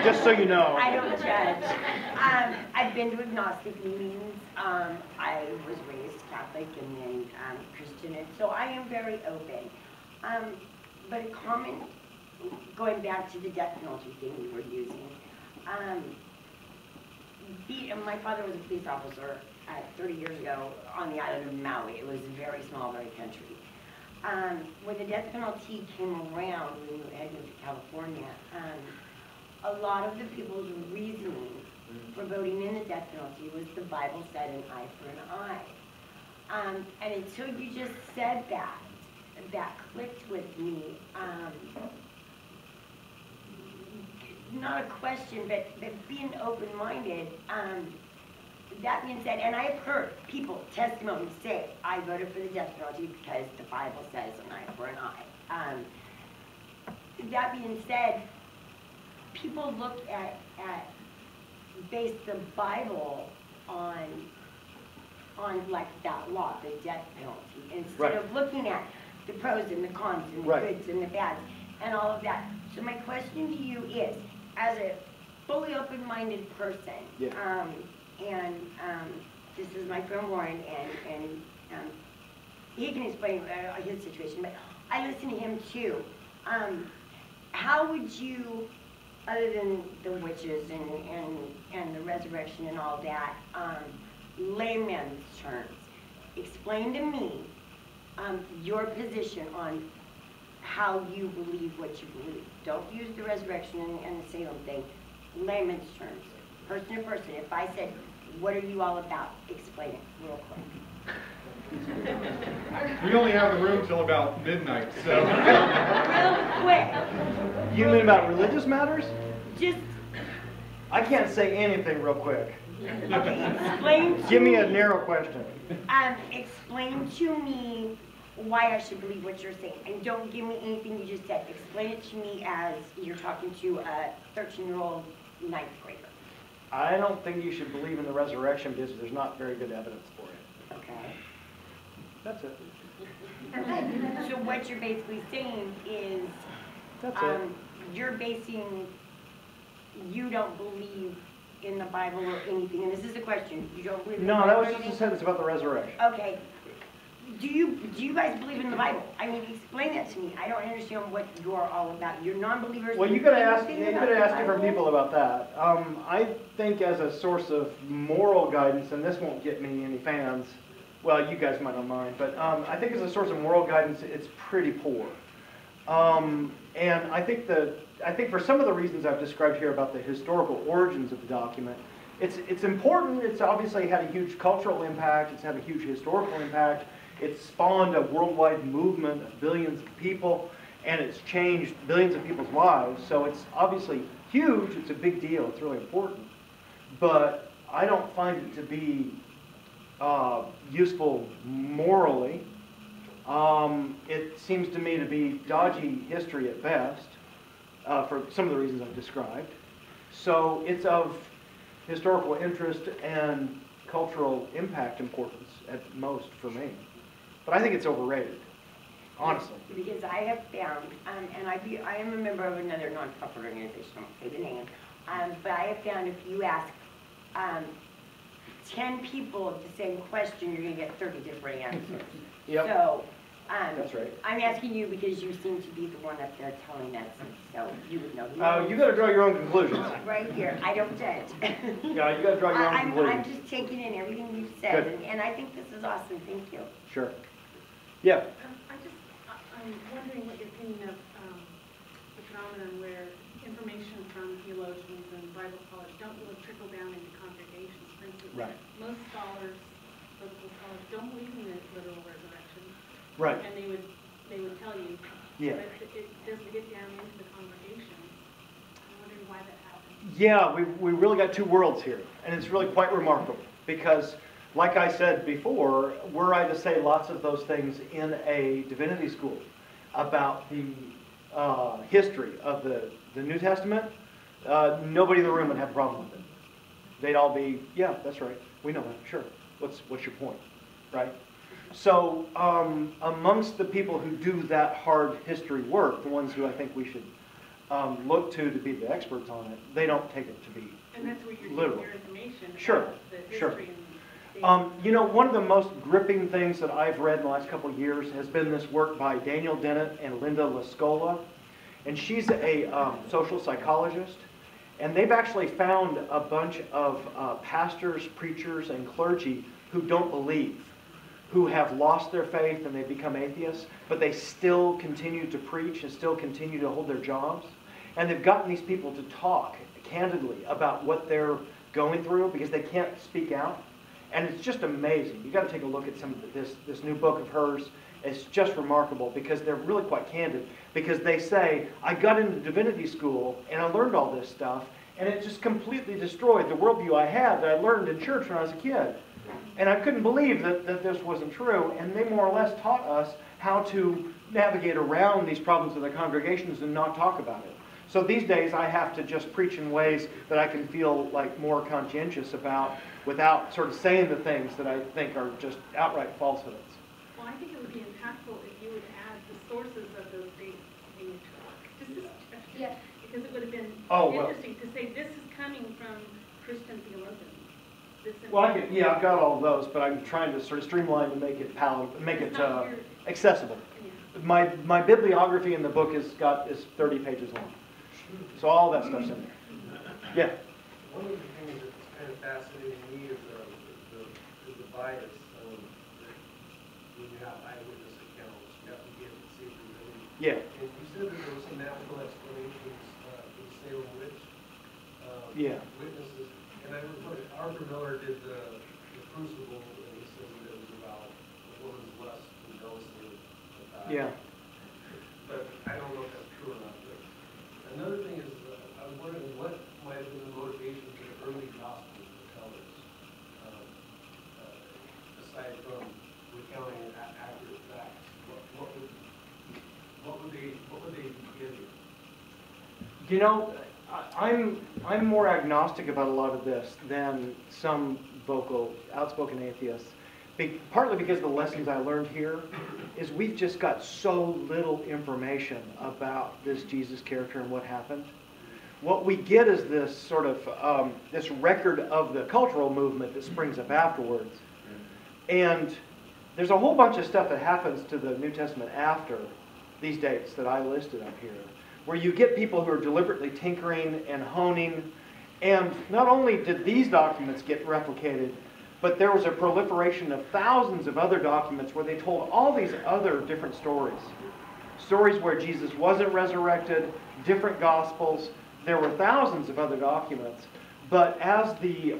Just so you know. I don't judge. I've been to agnostic meetings. I was raised Catholic and then Christian, and so I am very open. But a comment, going back to the death penalty thing we were using, my father was a police officer 30 years ago on the island of Maui. It was very small, very country. When the death penalty came around, when we had moved to California, a lot of the people's reasoning for voting in the death penalty was the Bible said an eye for an eye. And until you just said that clicked with me. Not a question, but being open-minded. That being said, and I've heard people testimony say, I voted for the death penalty because the Bible says an eye for an eye. That being said, people look at base the Bible on like that law, the death penalty, instead of looking at the pros and the cons and the goods and the bads and all of that. So my question to you is, as a fully open-minded person, this is my friend Warren, and he can explain his situation, but I listen to him too. How would you, other than the witches and the resurrection and all that, layman's terms, explain to me your position on how you believe what you believe. Don't use the resurrection and the Salem thing. Layman's terms, person to person. If I said, what are you all about? Explain it real quick. We only have the room till about midnight, so. Real quick. You mean about religious matters? Just. I can't say anything real quick. Okay, explain to Give me a narrow question. Explain to me why I should believe what you're saying. And don't give me anything you just said. Explain it to me as you're talking to a 13-year-old ninth grader. I don't think you should believe in the resurrection because there's not very good evidence for it. Okay. That's it. So what you're basically saying is you're basing, you don't believe in the Bible or anything, and this is a question. You don't believe in the Bible? No, that was just a sentence about the resurrection. Okay. Do you guys believe in the Bible? I mean, explain that to me. I don't understand what you're all about. You're non-believers. Well, you could ask different people about that. I think as a source of moral guidance, and this won't get me any fans. Well, you guys might not mind, but I think as a source of moral guidance, it's pretty poor. And I think for some of the reasons I've described here about the historical origins of the document, it's important. It's obviously had a huge cultural impact. It's had a huge historical impact. It's spawned a worldwide movement of billions of people, and it's changed billions of people's lives. So it's obviously huge. It's a big deal. It's really important. But I don't find it to be useful morally. It seems to me to be dodgy history at best, for some of the reasons I've described. So it's of historical interest and cultural impact importance at most for me. But I think it's overrated, honestly. Because I have found, and I am a member of another non-profit organization, I won't say the name, but I have found if you ask 10 people the same question, you're going to get 30 different answers. Yep. So, that's right. I'm asking you because you seem to be the one up there telling us, so you would know. You got to draw your own conclusions. Right here, I don't judge. Yeah, you got to draw your own conclusions. I'm just taking in everything you've said, and I think this is awesome. Thank you. Sure. Yeah. I'm wondering what your opinion of the phenomenon where information from theologians and Bible scholars don't really trickle down into congregations. For instance, most scholars, biblical scholars, don't believe in the literal resurrection. Right. And they would tell you. Yeah. But it doesn't get down into the congregation. I'm wondering why that happens. Yeah, we really got two worlds here, and it's really quite remarkable because, like I said before, were I to say lots of those things in a divinity school about the history of the New Testament, nobody in the room would have a problem with it. They'd all be, yeah, that's right, we know that, sure. What's your point, right? So amongst the people who do that hard history work, the ones who I think we should look to be the experts on it, they don't take it to be And that's where you're literal. getting your information Sure, about the history sure. and You know, one of the most gripping things that I've read in the last couple of years has been this work by Daniel Dennett and Linda Lascola. And she's a social psychologist. And they've actually found a bunch of pastors, preachers, and clergy who don't believe, who have lost their faith and they've become atheists, but they still continue to preach and still continue to hold their jobs. And they've gotten these people to talk candidly about what they're going through because they can't speak out. And it's just amazing. You've got to take a look at some of this new book of hers. It's just remarkable because they're really quite candid. Because they say, I got into divinity school and I learned all this stuff, and it just completely destroyed the worldview I had that I learned in church when I was a kid. And I couldn't believe that this wasn't true. And they more or less taught us how to navigate around these problems in the congregations and not talk about it. So these days I have to just preach in ways that I can feel like more conscientious about without sort of saying the things that I think are just outright falsehoods. Well, I think it would be impactful if you would add the sources of those dates in your talk. Just as Yeah. because it would have been Oh, well. interesting to say this is coming from Christian theologians. Well, I've got all of those, but I'm trying to sort of streamline to make it accessible. Yeah. My bibliography in the book is 30 pages long, so all that stuff's in there. Yeah. One of the things that's kind of fascinating to me is the bias. When you have eyewitness accounts, you have to get to see if there's any. Yeah. And you said that there were some natural explanations for the Salem Witch witnesses. And I remember Arthur Miller did the Crucible, and he said that it was about a woman's lust and jealousy about Yeah. But I don't know if that's true or not. But another thing is, I was wondering what might have been the motivation for the early Gospels to tell us, aside from recounting accurate facts. What would they be giving? You know, I'm more agnostic about a lot of this than some outspoken atheists. Partly because the lessons I learned here is we've just got so little information about this Jesus character and what happened. What we get is this sort of this record of the cultural movement that springs up afterwards. And there's a whole bunch of stuff that happens to the New Testament after these dates that I listed up here, where you get people who are deliberately tinkering and honing. And not only did these documents get replicated, but there was a proliferation of thousands of other documents where they told all these other different stories. Stories where Jesus wasn't resurrected, different gospels. There were thousands of other documents. But as the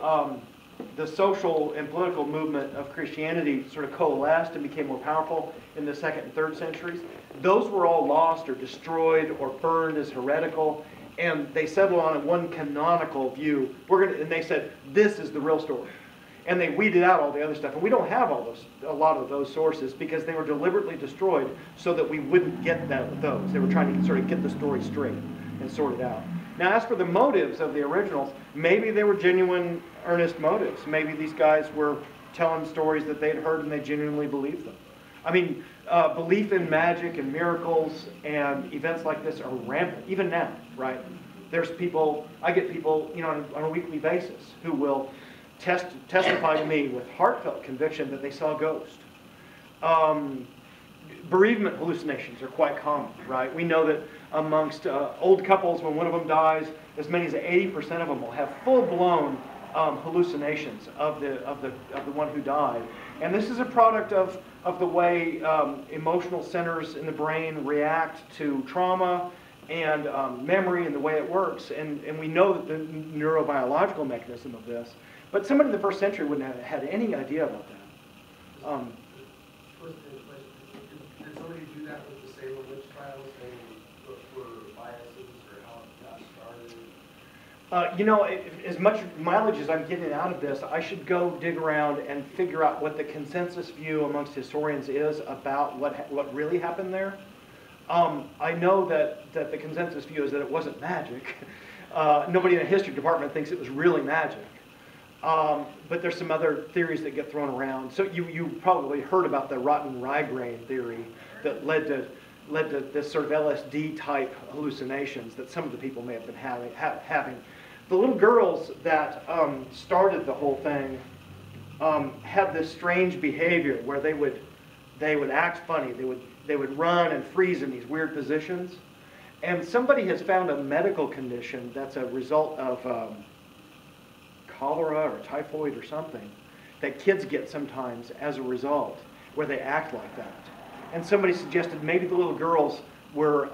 social and political movement of Christianity sort of coalesced and became more powerful in the 2nd and 3rd centuries, those were all lost or destroyed or burned as heretical. And they settled on one canonical view. And they said, this is the real story. And they weeded out all the other stuff. And we don't have a lot of those sources because they were deliberately destroyed so that we wouldn't get those. They were trying to sort of get the story straight and sort it out. Now, as for the motives of the originals, maybe they were genuine, earnest motives. Maybe these guys were telling stories that they'd heard and they genuinely believed them. I mean, belief in magic and miracles and events like this are rampant, even now, right? There's people, I get people, on a weekly basis who will testify to me with heartfelt conviction that they saw a ghost. Bereavement hallucinations are quite common, right? We know that amongst old couples, when one of them dies, as many as 80% of them will have full-blown hallucinations of the one who died. And this is a product of the way emotional centers in the brain react to trauma and memory and the way it works. And we know that the neurobiological mechanism of this. But somebody in the 1st century wouldn't have had any idea about that. First question, You know, as much mileage as I'm getting out of this, I should go dig around and figure out what the consensus view amongst historians is about what really happened there. I know that the consensus view is that it wasn't magic. Nobody in the history department thinks it was really magic. But there's some other theories that get thrown around. So you probably heard about the rotten rye grain theory that led to this sort of LSD type hallucinations that some of the people may have been having. The little girls that started the whole thing had this strange behavior where they would act funny. They would run and freeze in these weird positions. And somebody has found a medical condition that's a result of cholera or typhoid or something that kids get sometimes as a result, where they act like that. And somebody suggested maybe the little girls were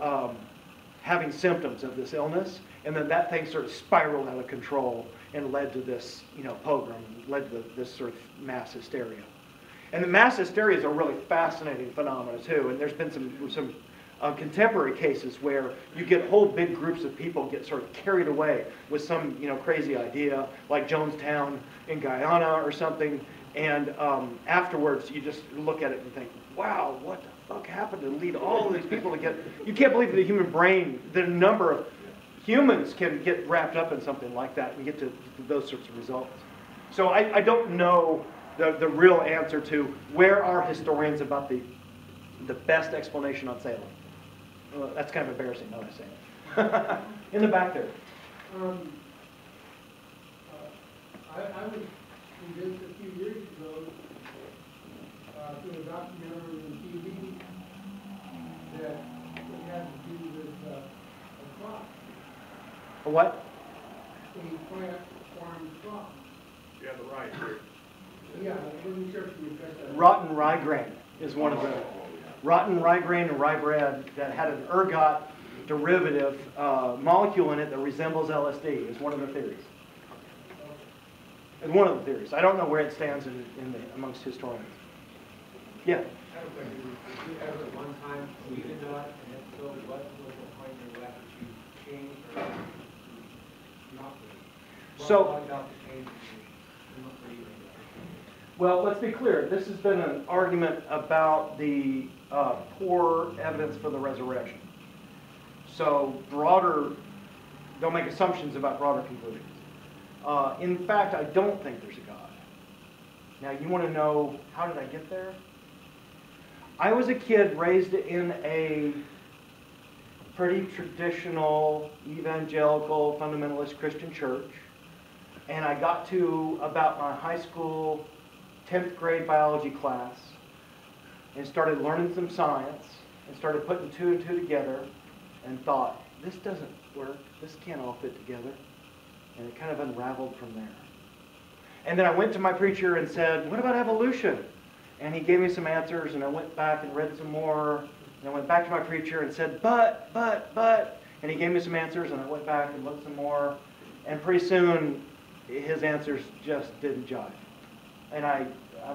having symptoms of this illness, and then that thing sort of spiraled out of control and led to this, pogrom, led to this sort of mass hysteria. And the mass hysteria is a really fascinating phenomenon too. And there's been some contemporary cases where you get whole big groups of people get sort of carried away with some crazy idea, like Jonestown in Guyana or something. And afterwards, you just look at it and think, wow, what the fuck happened to lead all of these people to get... You can't believe the human brain, the number of humans can get wrapped up in something like that and get to those sorts of results. So I don't know the real answer to where are historians about the best explanation on Salem. That's kind of embarrassing, now I say it. In the back there. I was convinced a few years ago through a documentary on TV that it had to do with a crop. A what? A plant farm crop. Yeah, the right. Yeah, I wasn't sure if you addressed that. Rotten rye grain is one of the... Rotten rye grain and rye bread that had an ergot derivative molecule in it that resembles LSD is one of the theories. It's one of the theories. I don't know where it stands amongst historians. Yeah? I have a question. Did you ever at one time believe in God? And if so, what was the point in your life that you changed or not believe? So, what about the change in not believing in God? well, let's be clear. This has been an argument about the poor evidence for the resurrection. So don't make assumptions about broader conclusions. In fact, I don't think there's a God. Now, you want to know, how did I get there? I was a kid raised in a pretty traditional, evangelical, fundamentalist Christian church. And I got to about my high school 10th grade biology class and started learning some science and started putting two and two together and thought, this doesn't work. This can't all fit together. And it kind of unraveled from there. And then I went to my preacher and said, what about evolution? And he gave me some answers, and I went back and read some more. And I went back to my preacher and said, but. And he gave me some answers, and I went back and looked some more. And pretty soon, his answers just didn't jive. And I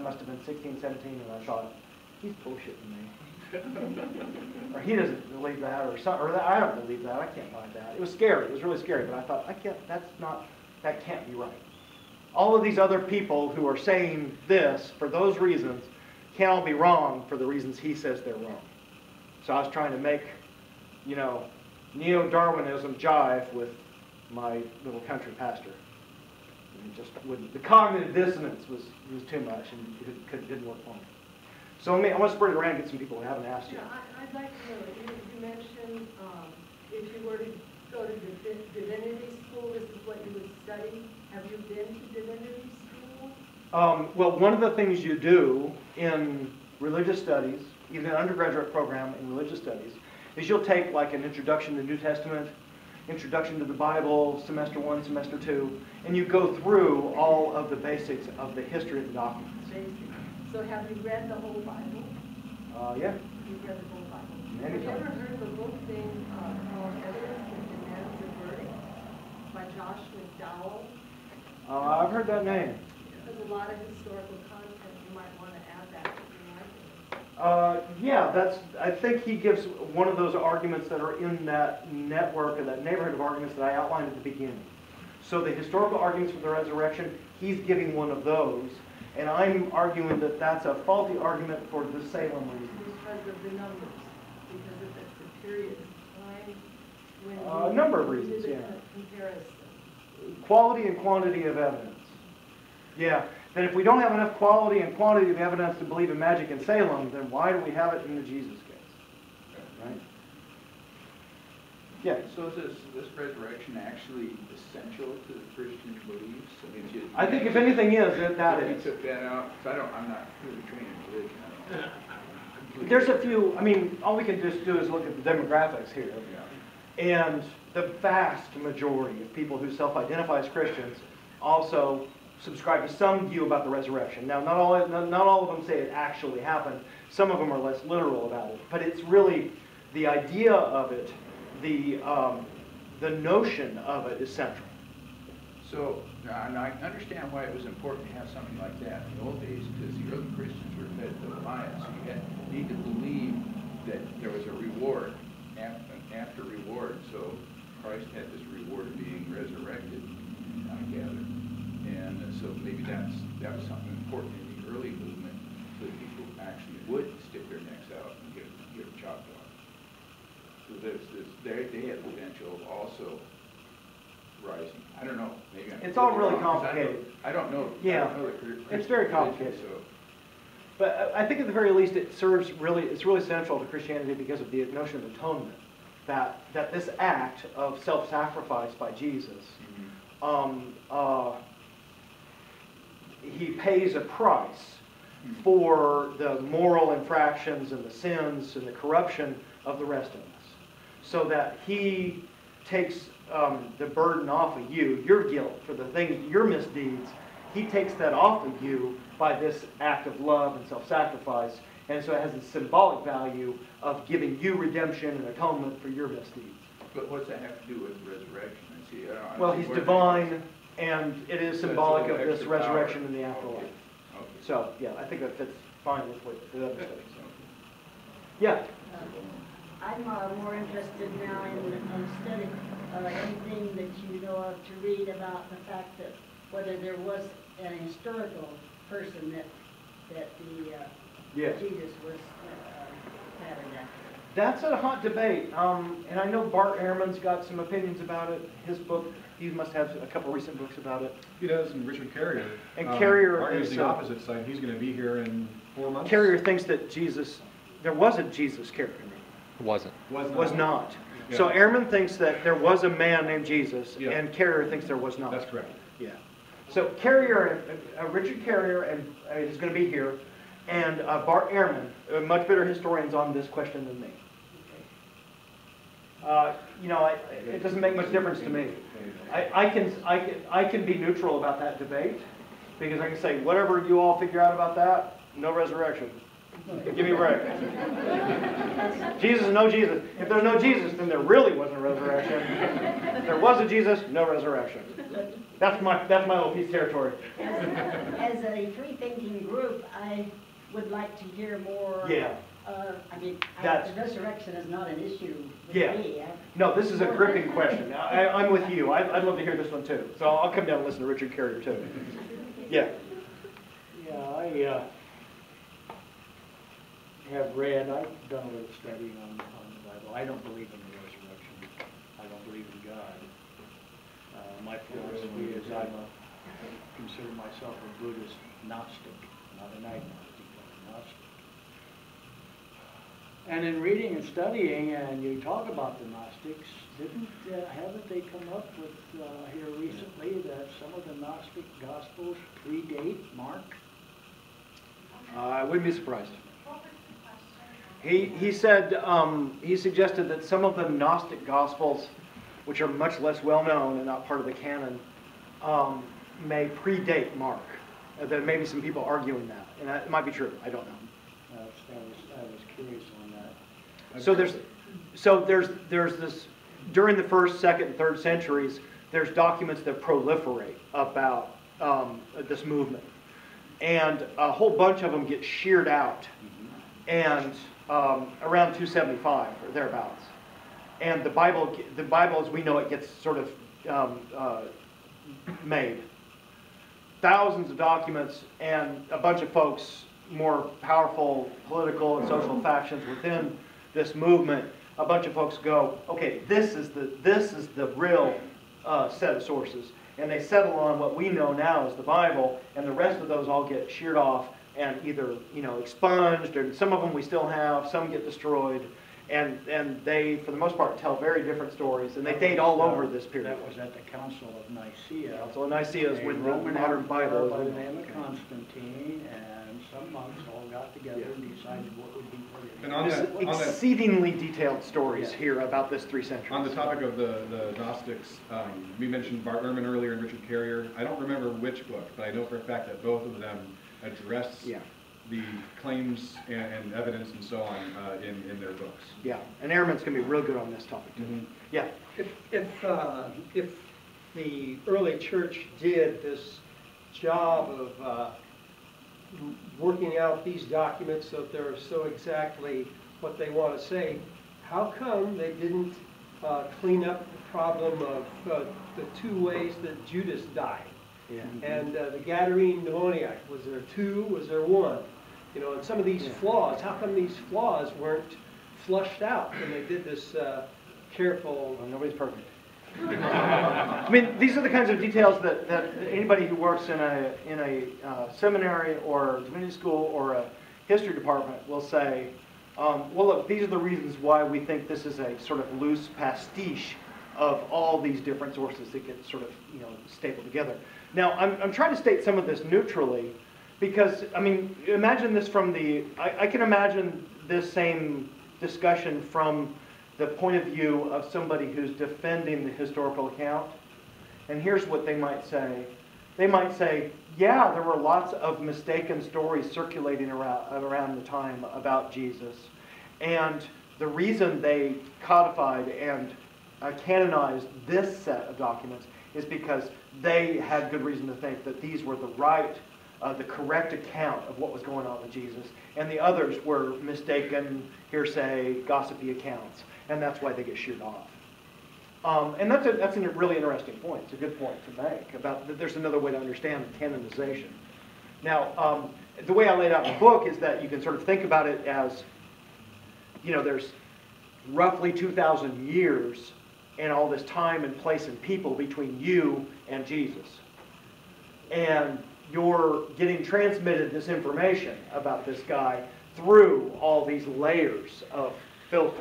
must have been 16, 17, and I thought, he's bullshitting me. Or he doesn't believe that, or I don't believe that. I can't buy that. It was scary. It was really scary. But I thought, that can't be right. All of these other people who are saying this for those reasons can't all be wrong for the reasons he says they're wrong. So I was trying to make, neo-Darwinism jive with my little country pastor. And it just wouldn't. The cognitive dissonance was too much, and it didn't work for me. So I want to spread it around and get some people who haven't asked yet. Yeah, I'd like to know, you mentioned if you were to go to divinity school, this is what you would study. Have you been to divinity school? Well, one of the things you do in religious studies, even an undergraduate program in religious studies, is you'll take like an introduction to the New Testament, introduction to the Bible, semester 1, semester 2, and you go through all of the basics of the history of the documents. Basic. So have you read the whole Bible? Yeah. You've read the whole Bible. Many Have you ever times. heard of a book thing called Evidence that Demands a Verdict by Josh McDowell? I've heard that name. There's a lot of historical content. You might want to add that to your Yeah, I think he gives one of those arguments that are in that network or that neighborhood of arguments that I outlined at the beginning. So the historical arguments for the resurrection, he's giving one of those. And I'm arguing that that's a faulty argument for the Salem reasons. Because of the numbers, because of the period of time when A number of reasons, did yeah. the comparison. Quality and quantity of evidence. Yeah, that if we don't have enough quality and quantity of evidence to believe in magic in Salem, then why do we have it in the Jesus case? Right? Yeah. So is this resurrection actually essential to the Christian beliefs? I mean, I think if anything is, that if is. you took that out, 'cause I'm not really trained in religion. I don't There's a few, I mean, all we can just do is look at the demographics here. Yeah. And the vast majority of people who self-identify as Christians also subscribe to some view about the resurrection. Now, not all of them say it actually happened. Some of them are less literal about it. But it's really the idea of it, the notion of it is central. So, and I understand why it was important to have something like that in the old days, because the early Christians were fed the lies. So you need to believe that there was a reward, after reward. So Christ had this reward of being resurrected, I gather. And so maybe that was something important in the early movement, so that people actually would stick their necks out and get chopped off. So they had potential of also rising. I don't know. Maybe it's all really complicated. I don't know. Yeah, I don't know it's very complicated. So. But I think at the very least it's really central to Christianity because of the notion of atonement. That this act of self-sacrifice by Jesus, he pays a price for the moral infractions and the sins and the corruption of the rest of us. So that he takes the burden off of you, your guilt for the things, your misdeeds. He takes that off of you by this act of love and self-sacrifice. And so it has a symbolic value of giving you redemption and atonement for your misdeeds. But what's that have to do with resurrection? Well, he's divine, and it is symbolic of this resurrection in the afterlife. Okay. So, yeah, I think that fits fine with what the other studies. Yeah. I'm more interested now in studying anything that you know of to read about the fact that whether there was an historical person that Yes. Jesus was patterned after. That's a hot debate, and I know Bart Ehrman's got some opinions about it. His book, he must have a couple recent books about it. He does, and Richard Carrier. And Carrier argues the opposite side. He's going to be here in 4 months. Carrier thinks that there was a Jesus character. Was not. Yeah. So Ehrman thinks that there was a man named Jesus, Yeah. and Carrier thinks there was not. That's correct. Yeah. So Carrier, Richard Carrier, is going to be here, and Bart Ehrman, much better historians on this question than me. It doesn't make much difference to me. I can be neutral about that debate, because I can say whatever you all figure out about that, no resurrection. Give me a break. Jesus, no Jesus. If there's no Jesus, then there really wasn't a resurrection. If there was a Jesus, no resurrection. That's my little piece of territory. As a free-thinking group, I would like to hear more. Yeah. The resurrection is not an issue with me. No, this is a gripping question. I'm with you. I'd love to hear this one too. So I'll come down and listen to Richard Carrier too. Yeah. Yeah, I have read, I've done a little studying on the Bible. I don't believe in the resurrection. I don't believe in God. My philosophy is consider myself a Buddhist Gnostic, not an agnostic, but a Gnostic. And in reading and studying, and you talk about the Gnostics, haven't they come up with here recently that some of the Gnostic Gospels predate Mark? I wouldn't be surprised. He said, he suggested that some of the Gnostic Gospels, which are much less well known and not part of the canon, may predate Mark. There may be some people arguing that, and that might be true. I don't know. I was curious on that. So there's this, during the 1st, 2nd, and 3rd centuries, there's documents that proliferate about this movement. And a whole bunch of them get sheared out, and around 275 or thereabouts. And the Bible as we know it gets sort of made. Thousands of documents, and a bunch of folks, more powerful political and social factions within this movement, a bunch of folks go, okay, this is the real set of sources. And they settle on what we know now as the Bible, and the rest of those all get sheared off and either, expunged, or some of them we still have, some get destroyed. And they, for the most part, tell very different stories, and they date all over this period. That was at the Council of Nicaea. Council of Nicaea is when the Roman modern Bible by the is. name of Constantine, and some monks all got together and decided what would be put in. And on that, Exceedingly detailed stories here about this 3 centuries. on the topic of the Gnostics, we mentioned Bart Ehrman earlier and Richard Carrier. I don't remember which book, but I know for a fact that both of them address the claims and evidence and so on in their books. Yeah, and Ehrman's going to be real good on this topic too. Mm-hmm. Yeah. If the early church did this job of working out these documents so that they're so exactly what they want to say, how come they didn't clean up the problem of the 2 ways that Judas died? Yeah. And the Gadarene demoniac, was there 2? Was there 1? And some of these flaws, how come these flaws weren't flushed out when they did this careful... Well, nobody's perfect. I mean, these are the kinds of details that anybody who works in a seminary or divinity school or a history department will say, well, look, these are the reasons why we think this is a sort of loose pastiche of all these different sources that get sort of, stapled together. Now, I'm trying to state some of this neutrally because, I mean, imagine this from I can imagine this same discussion from the point of view of somebody who's defending the historical account. And here's what they might say. They might say, yeah, there were lots of mistaken stories circulating around the time about Jesus. And the reason they codified and canonized this set of documents is because they had good reason to think that these were the correct account of what was going on with Jesus. And the others were mistaken, hearsay, gossipy accounts. And that's why they get sheared off. And that's a really interesting point. It's a good point to make about that there's another way to understand canonization. Now, the way I laid out in the book is that you can sort of think about it as, there's roughly 2,000 years and all this time and place and people between you and Jesus. And you're getting transmitted this information about this guy through all these layers of filters.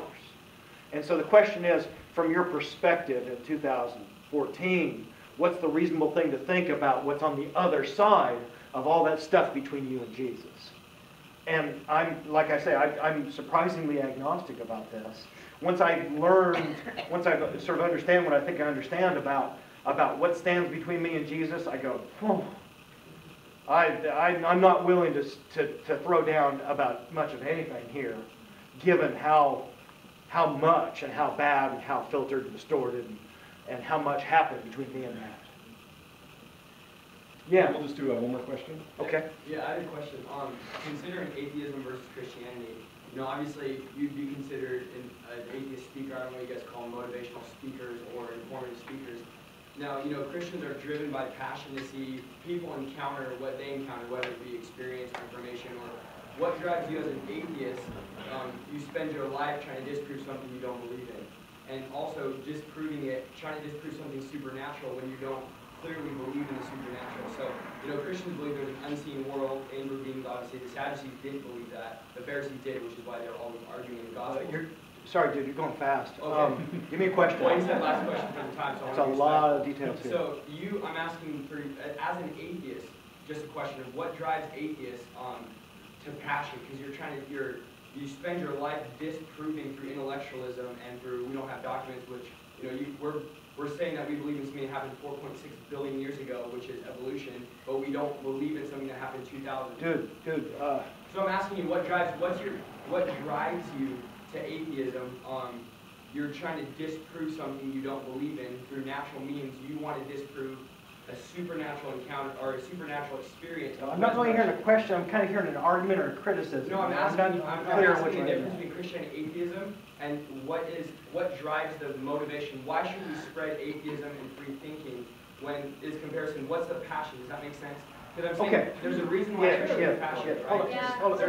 And so the question is, from your perspective in 2014, what's the reasonable thing to think about what's on the other side of all that stuff between you and Jesus? And like I say, I'm surprisingly agnostic about this. Once I sort of understand what I think I understand about what stands between me and Jesus, I go, I'm not willing to throw down about much of anything here, given how much and how bad and how filtered and distorted and how much happened between me and that. Yeah. We'll just do one more question. Okay. Yeah, I had a question. Considering atheism versus Christianity, obviously you'd be considered an atheist speaker. I don't know what you guys call them, motivational speakers or informative speakers. Now, Christians are driven by passion to see people encounter what they encounter, whether it be experience or information, or what drives you as an atheist. You spend your life trying to disprove something you don't believe in. And also disproving it, trying to disprove something supernatural when you don't clearly believe in the supernatural. So, Christians believe there's an unseen world, angel beings, obviously. The Sadducees didn't believe that. The Pharisees did, which is why they're always arguing in the gospel. Sorry, dude, you're going fast. Okay. Give me a question. Well, you said last question for the time, so it's a lot of details here. So I'm asking for, as an atheist, just a question of what drives atheists to passion, because you spend your life disproving through intellectualism and through, we don't have documents, which, we're saying that we believe in something that happened 4.6 billion years ago, which is evolution, but we don't believe in something that happened 2,000. Dude. So I'm asking you, what drives you to atheism? You're trying to disprove something you don't believe in through natural means. You want to disprove a supernatural encounter or a supernatural experience. I'm not really hearing a question. I'm kind of hearing an argument or a criticism. No, I'm asking the difference between Christianity and atheism, and what drives the motivation. Why should we spread atheism and free thinking when is comparison, what's the passion? Does that make sense? Because I'm saying Okay. there's a reason why Christian is passionate, right? Hold on.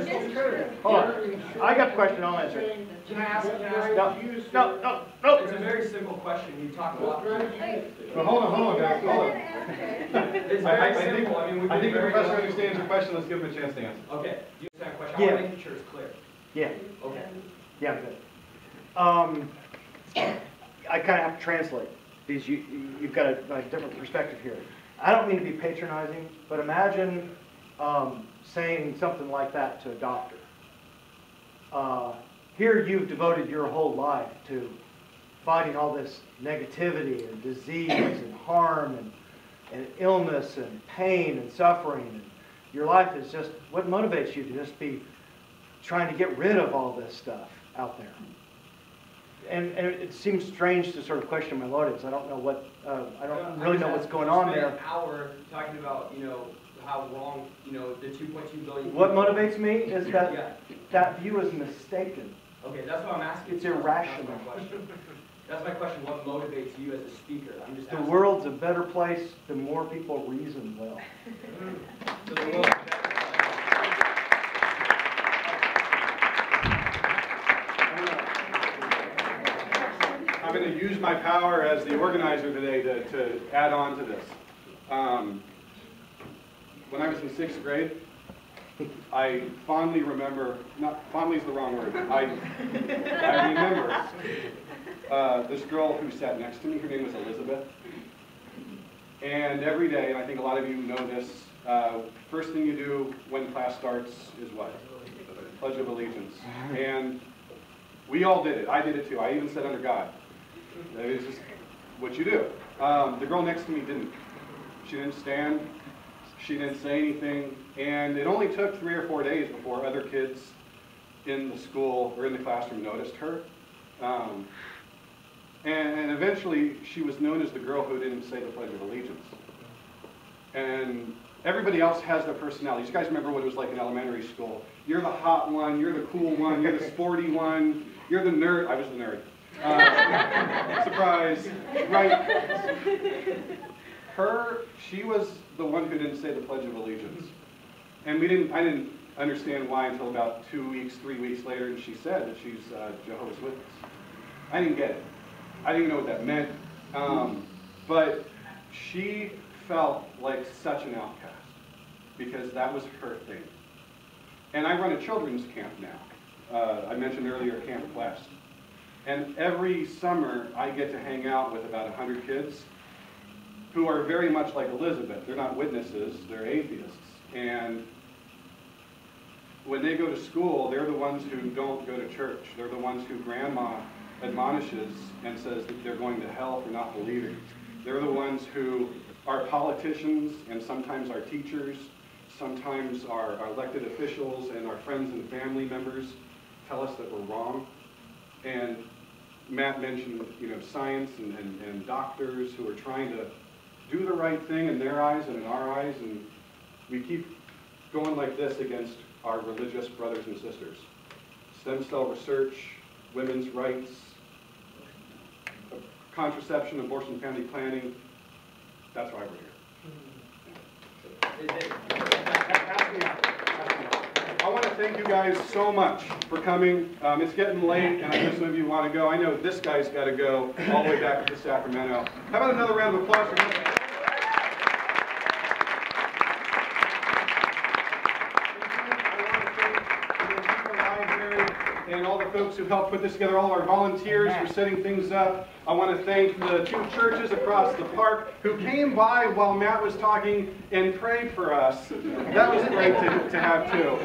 Hold on. I got the question, I'll answer it. Can I ask? No. It's a very simple question. You talk about. Well, hold on, guys. Hold on. It's very simple. I think the professor understands your question. Let's give him a chance to answer. Okay. Do you understand the question? I want to make sure it's clear. Yeah. Okay. Yeah, good. I kind of have to translate because you've got a different perspective here. I don't mean to be patronizing, but imagine saying something like that to a doctor. Here you've devoted your whole life to fighting all this negativity and disease and harm and illness and pain and suffering. And your life is just, what motivates you to just be trying to get rid of all this stuff out there? And it seems strange to sort of question my motives. I don't know what, I don't really know what's going on there. An hour talking about, how wrong, the 2.2 billion. What motivates me is that that view is mistaken. Okay, that's what I'm asking. It's irrational. That's my question. What motivates you as a speaker? I'm just The asking. world's a better place the more people reason well. So the world. I'm going to use my power as the organizer today to add on to this. When I was in 6th grade, I fondly remember, not fondly is the wrong word, I remember this girl who sat next to me. Her name was Elizabeth. And every day, and I think a lot of you know this, first thing you do when class starts is what? Pledge of Allegiance. And we all did it. I did it too. I even said under God. That is just what you do. The girl next to me didn't. She didn't stand. She didn't say anything. And it only took 3 or 4 days before other kids in the school or in the classroom noticed her. And eventually she was known as the girl who didn't say the Pledge of Allegiance. And everybody else has their personalities. You guys remember what it was like in elementary school. You're the hot one, you're the cool one, you're the sporty one, you're the nerd. I was the nerd. Surprise. Right. She was the one who didn't say the Pledge of Allegiance. And I didn't understand why until about 2 weeks, 3 weeks later, and she said that she's Jehovah's Witness. I didn't get it. I didn't even know what that meant. But she felt like such an outcast because that was her thing. And I run a children's camp now. I mentioned earlier Camp Quest. And every summer I get to hang out with about 100 kids who are very much like Elizabeth. They're not witnesses, they're atheists. And when they go to school, they're the ones who don't go to church. They're the ones who grandma admonishes and says that they're going to hell for not believing. They're the ones who are politicians and sometimes our teachers, sometimes our elected officials and our friends and family members tell us that we're wrong. And Matt mentioned, science and doctors who are trying to do the right thing in their eyes and in our eyes, and we keep going like this against our religious brothers and sisters. Stem cell research, women's rights, contraception, abortion, family planning. That's why we're here. I want to thank you guys so much for coming. It's getting late, and I know some of you want to go. I know this guy's got to go all the way back to Sacramento. How about another round of applause for him? And all the folks who helped put this together, all our volunteers for setting things up. I want to thank the 2 churches across the park who came by while Matt was talking and prayed for us. That was great to have too.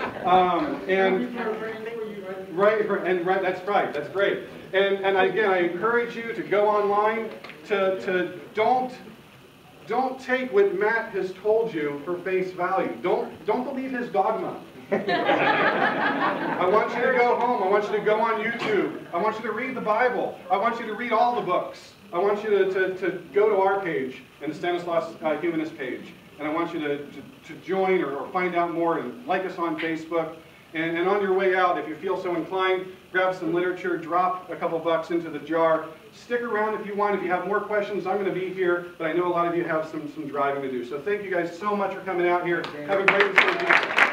That's right, that's great. And again, I encourage you to go online, to don't take what Matt has told you for face value. Don't believe his dogma. I want you to go home. I want you to go on YouTube. I want you to read the Bible. I want you to read all the books. I want you to go to our page and the Stanislaus Humanist page. And I want you to join or find out more and like us on Facebook And on your way out, if you feel so inclined, grab some literature, drop a couple bucks into the jar. Stick around if you want. If you have more questions, I'm going to be here, but I know a lot of you have some driving to do. So thank you guys so much for coming out here. Have a great weekend.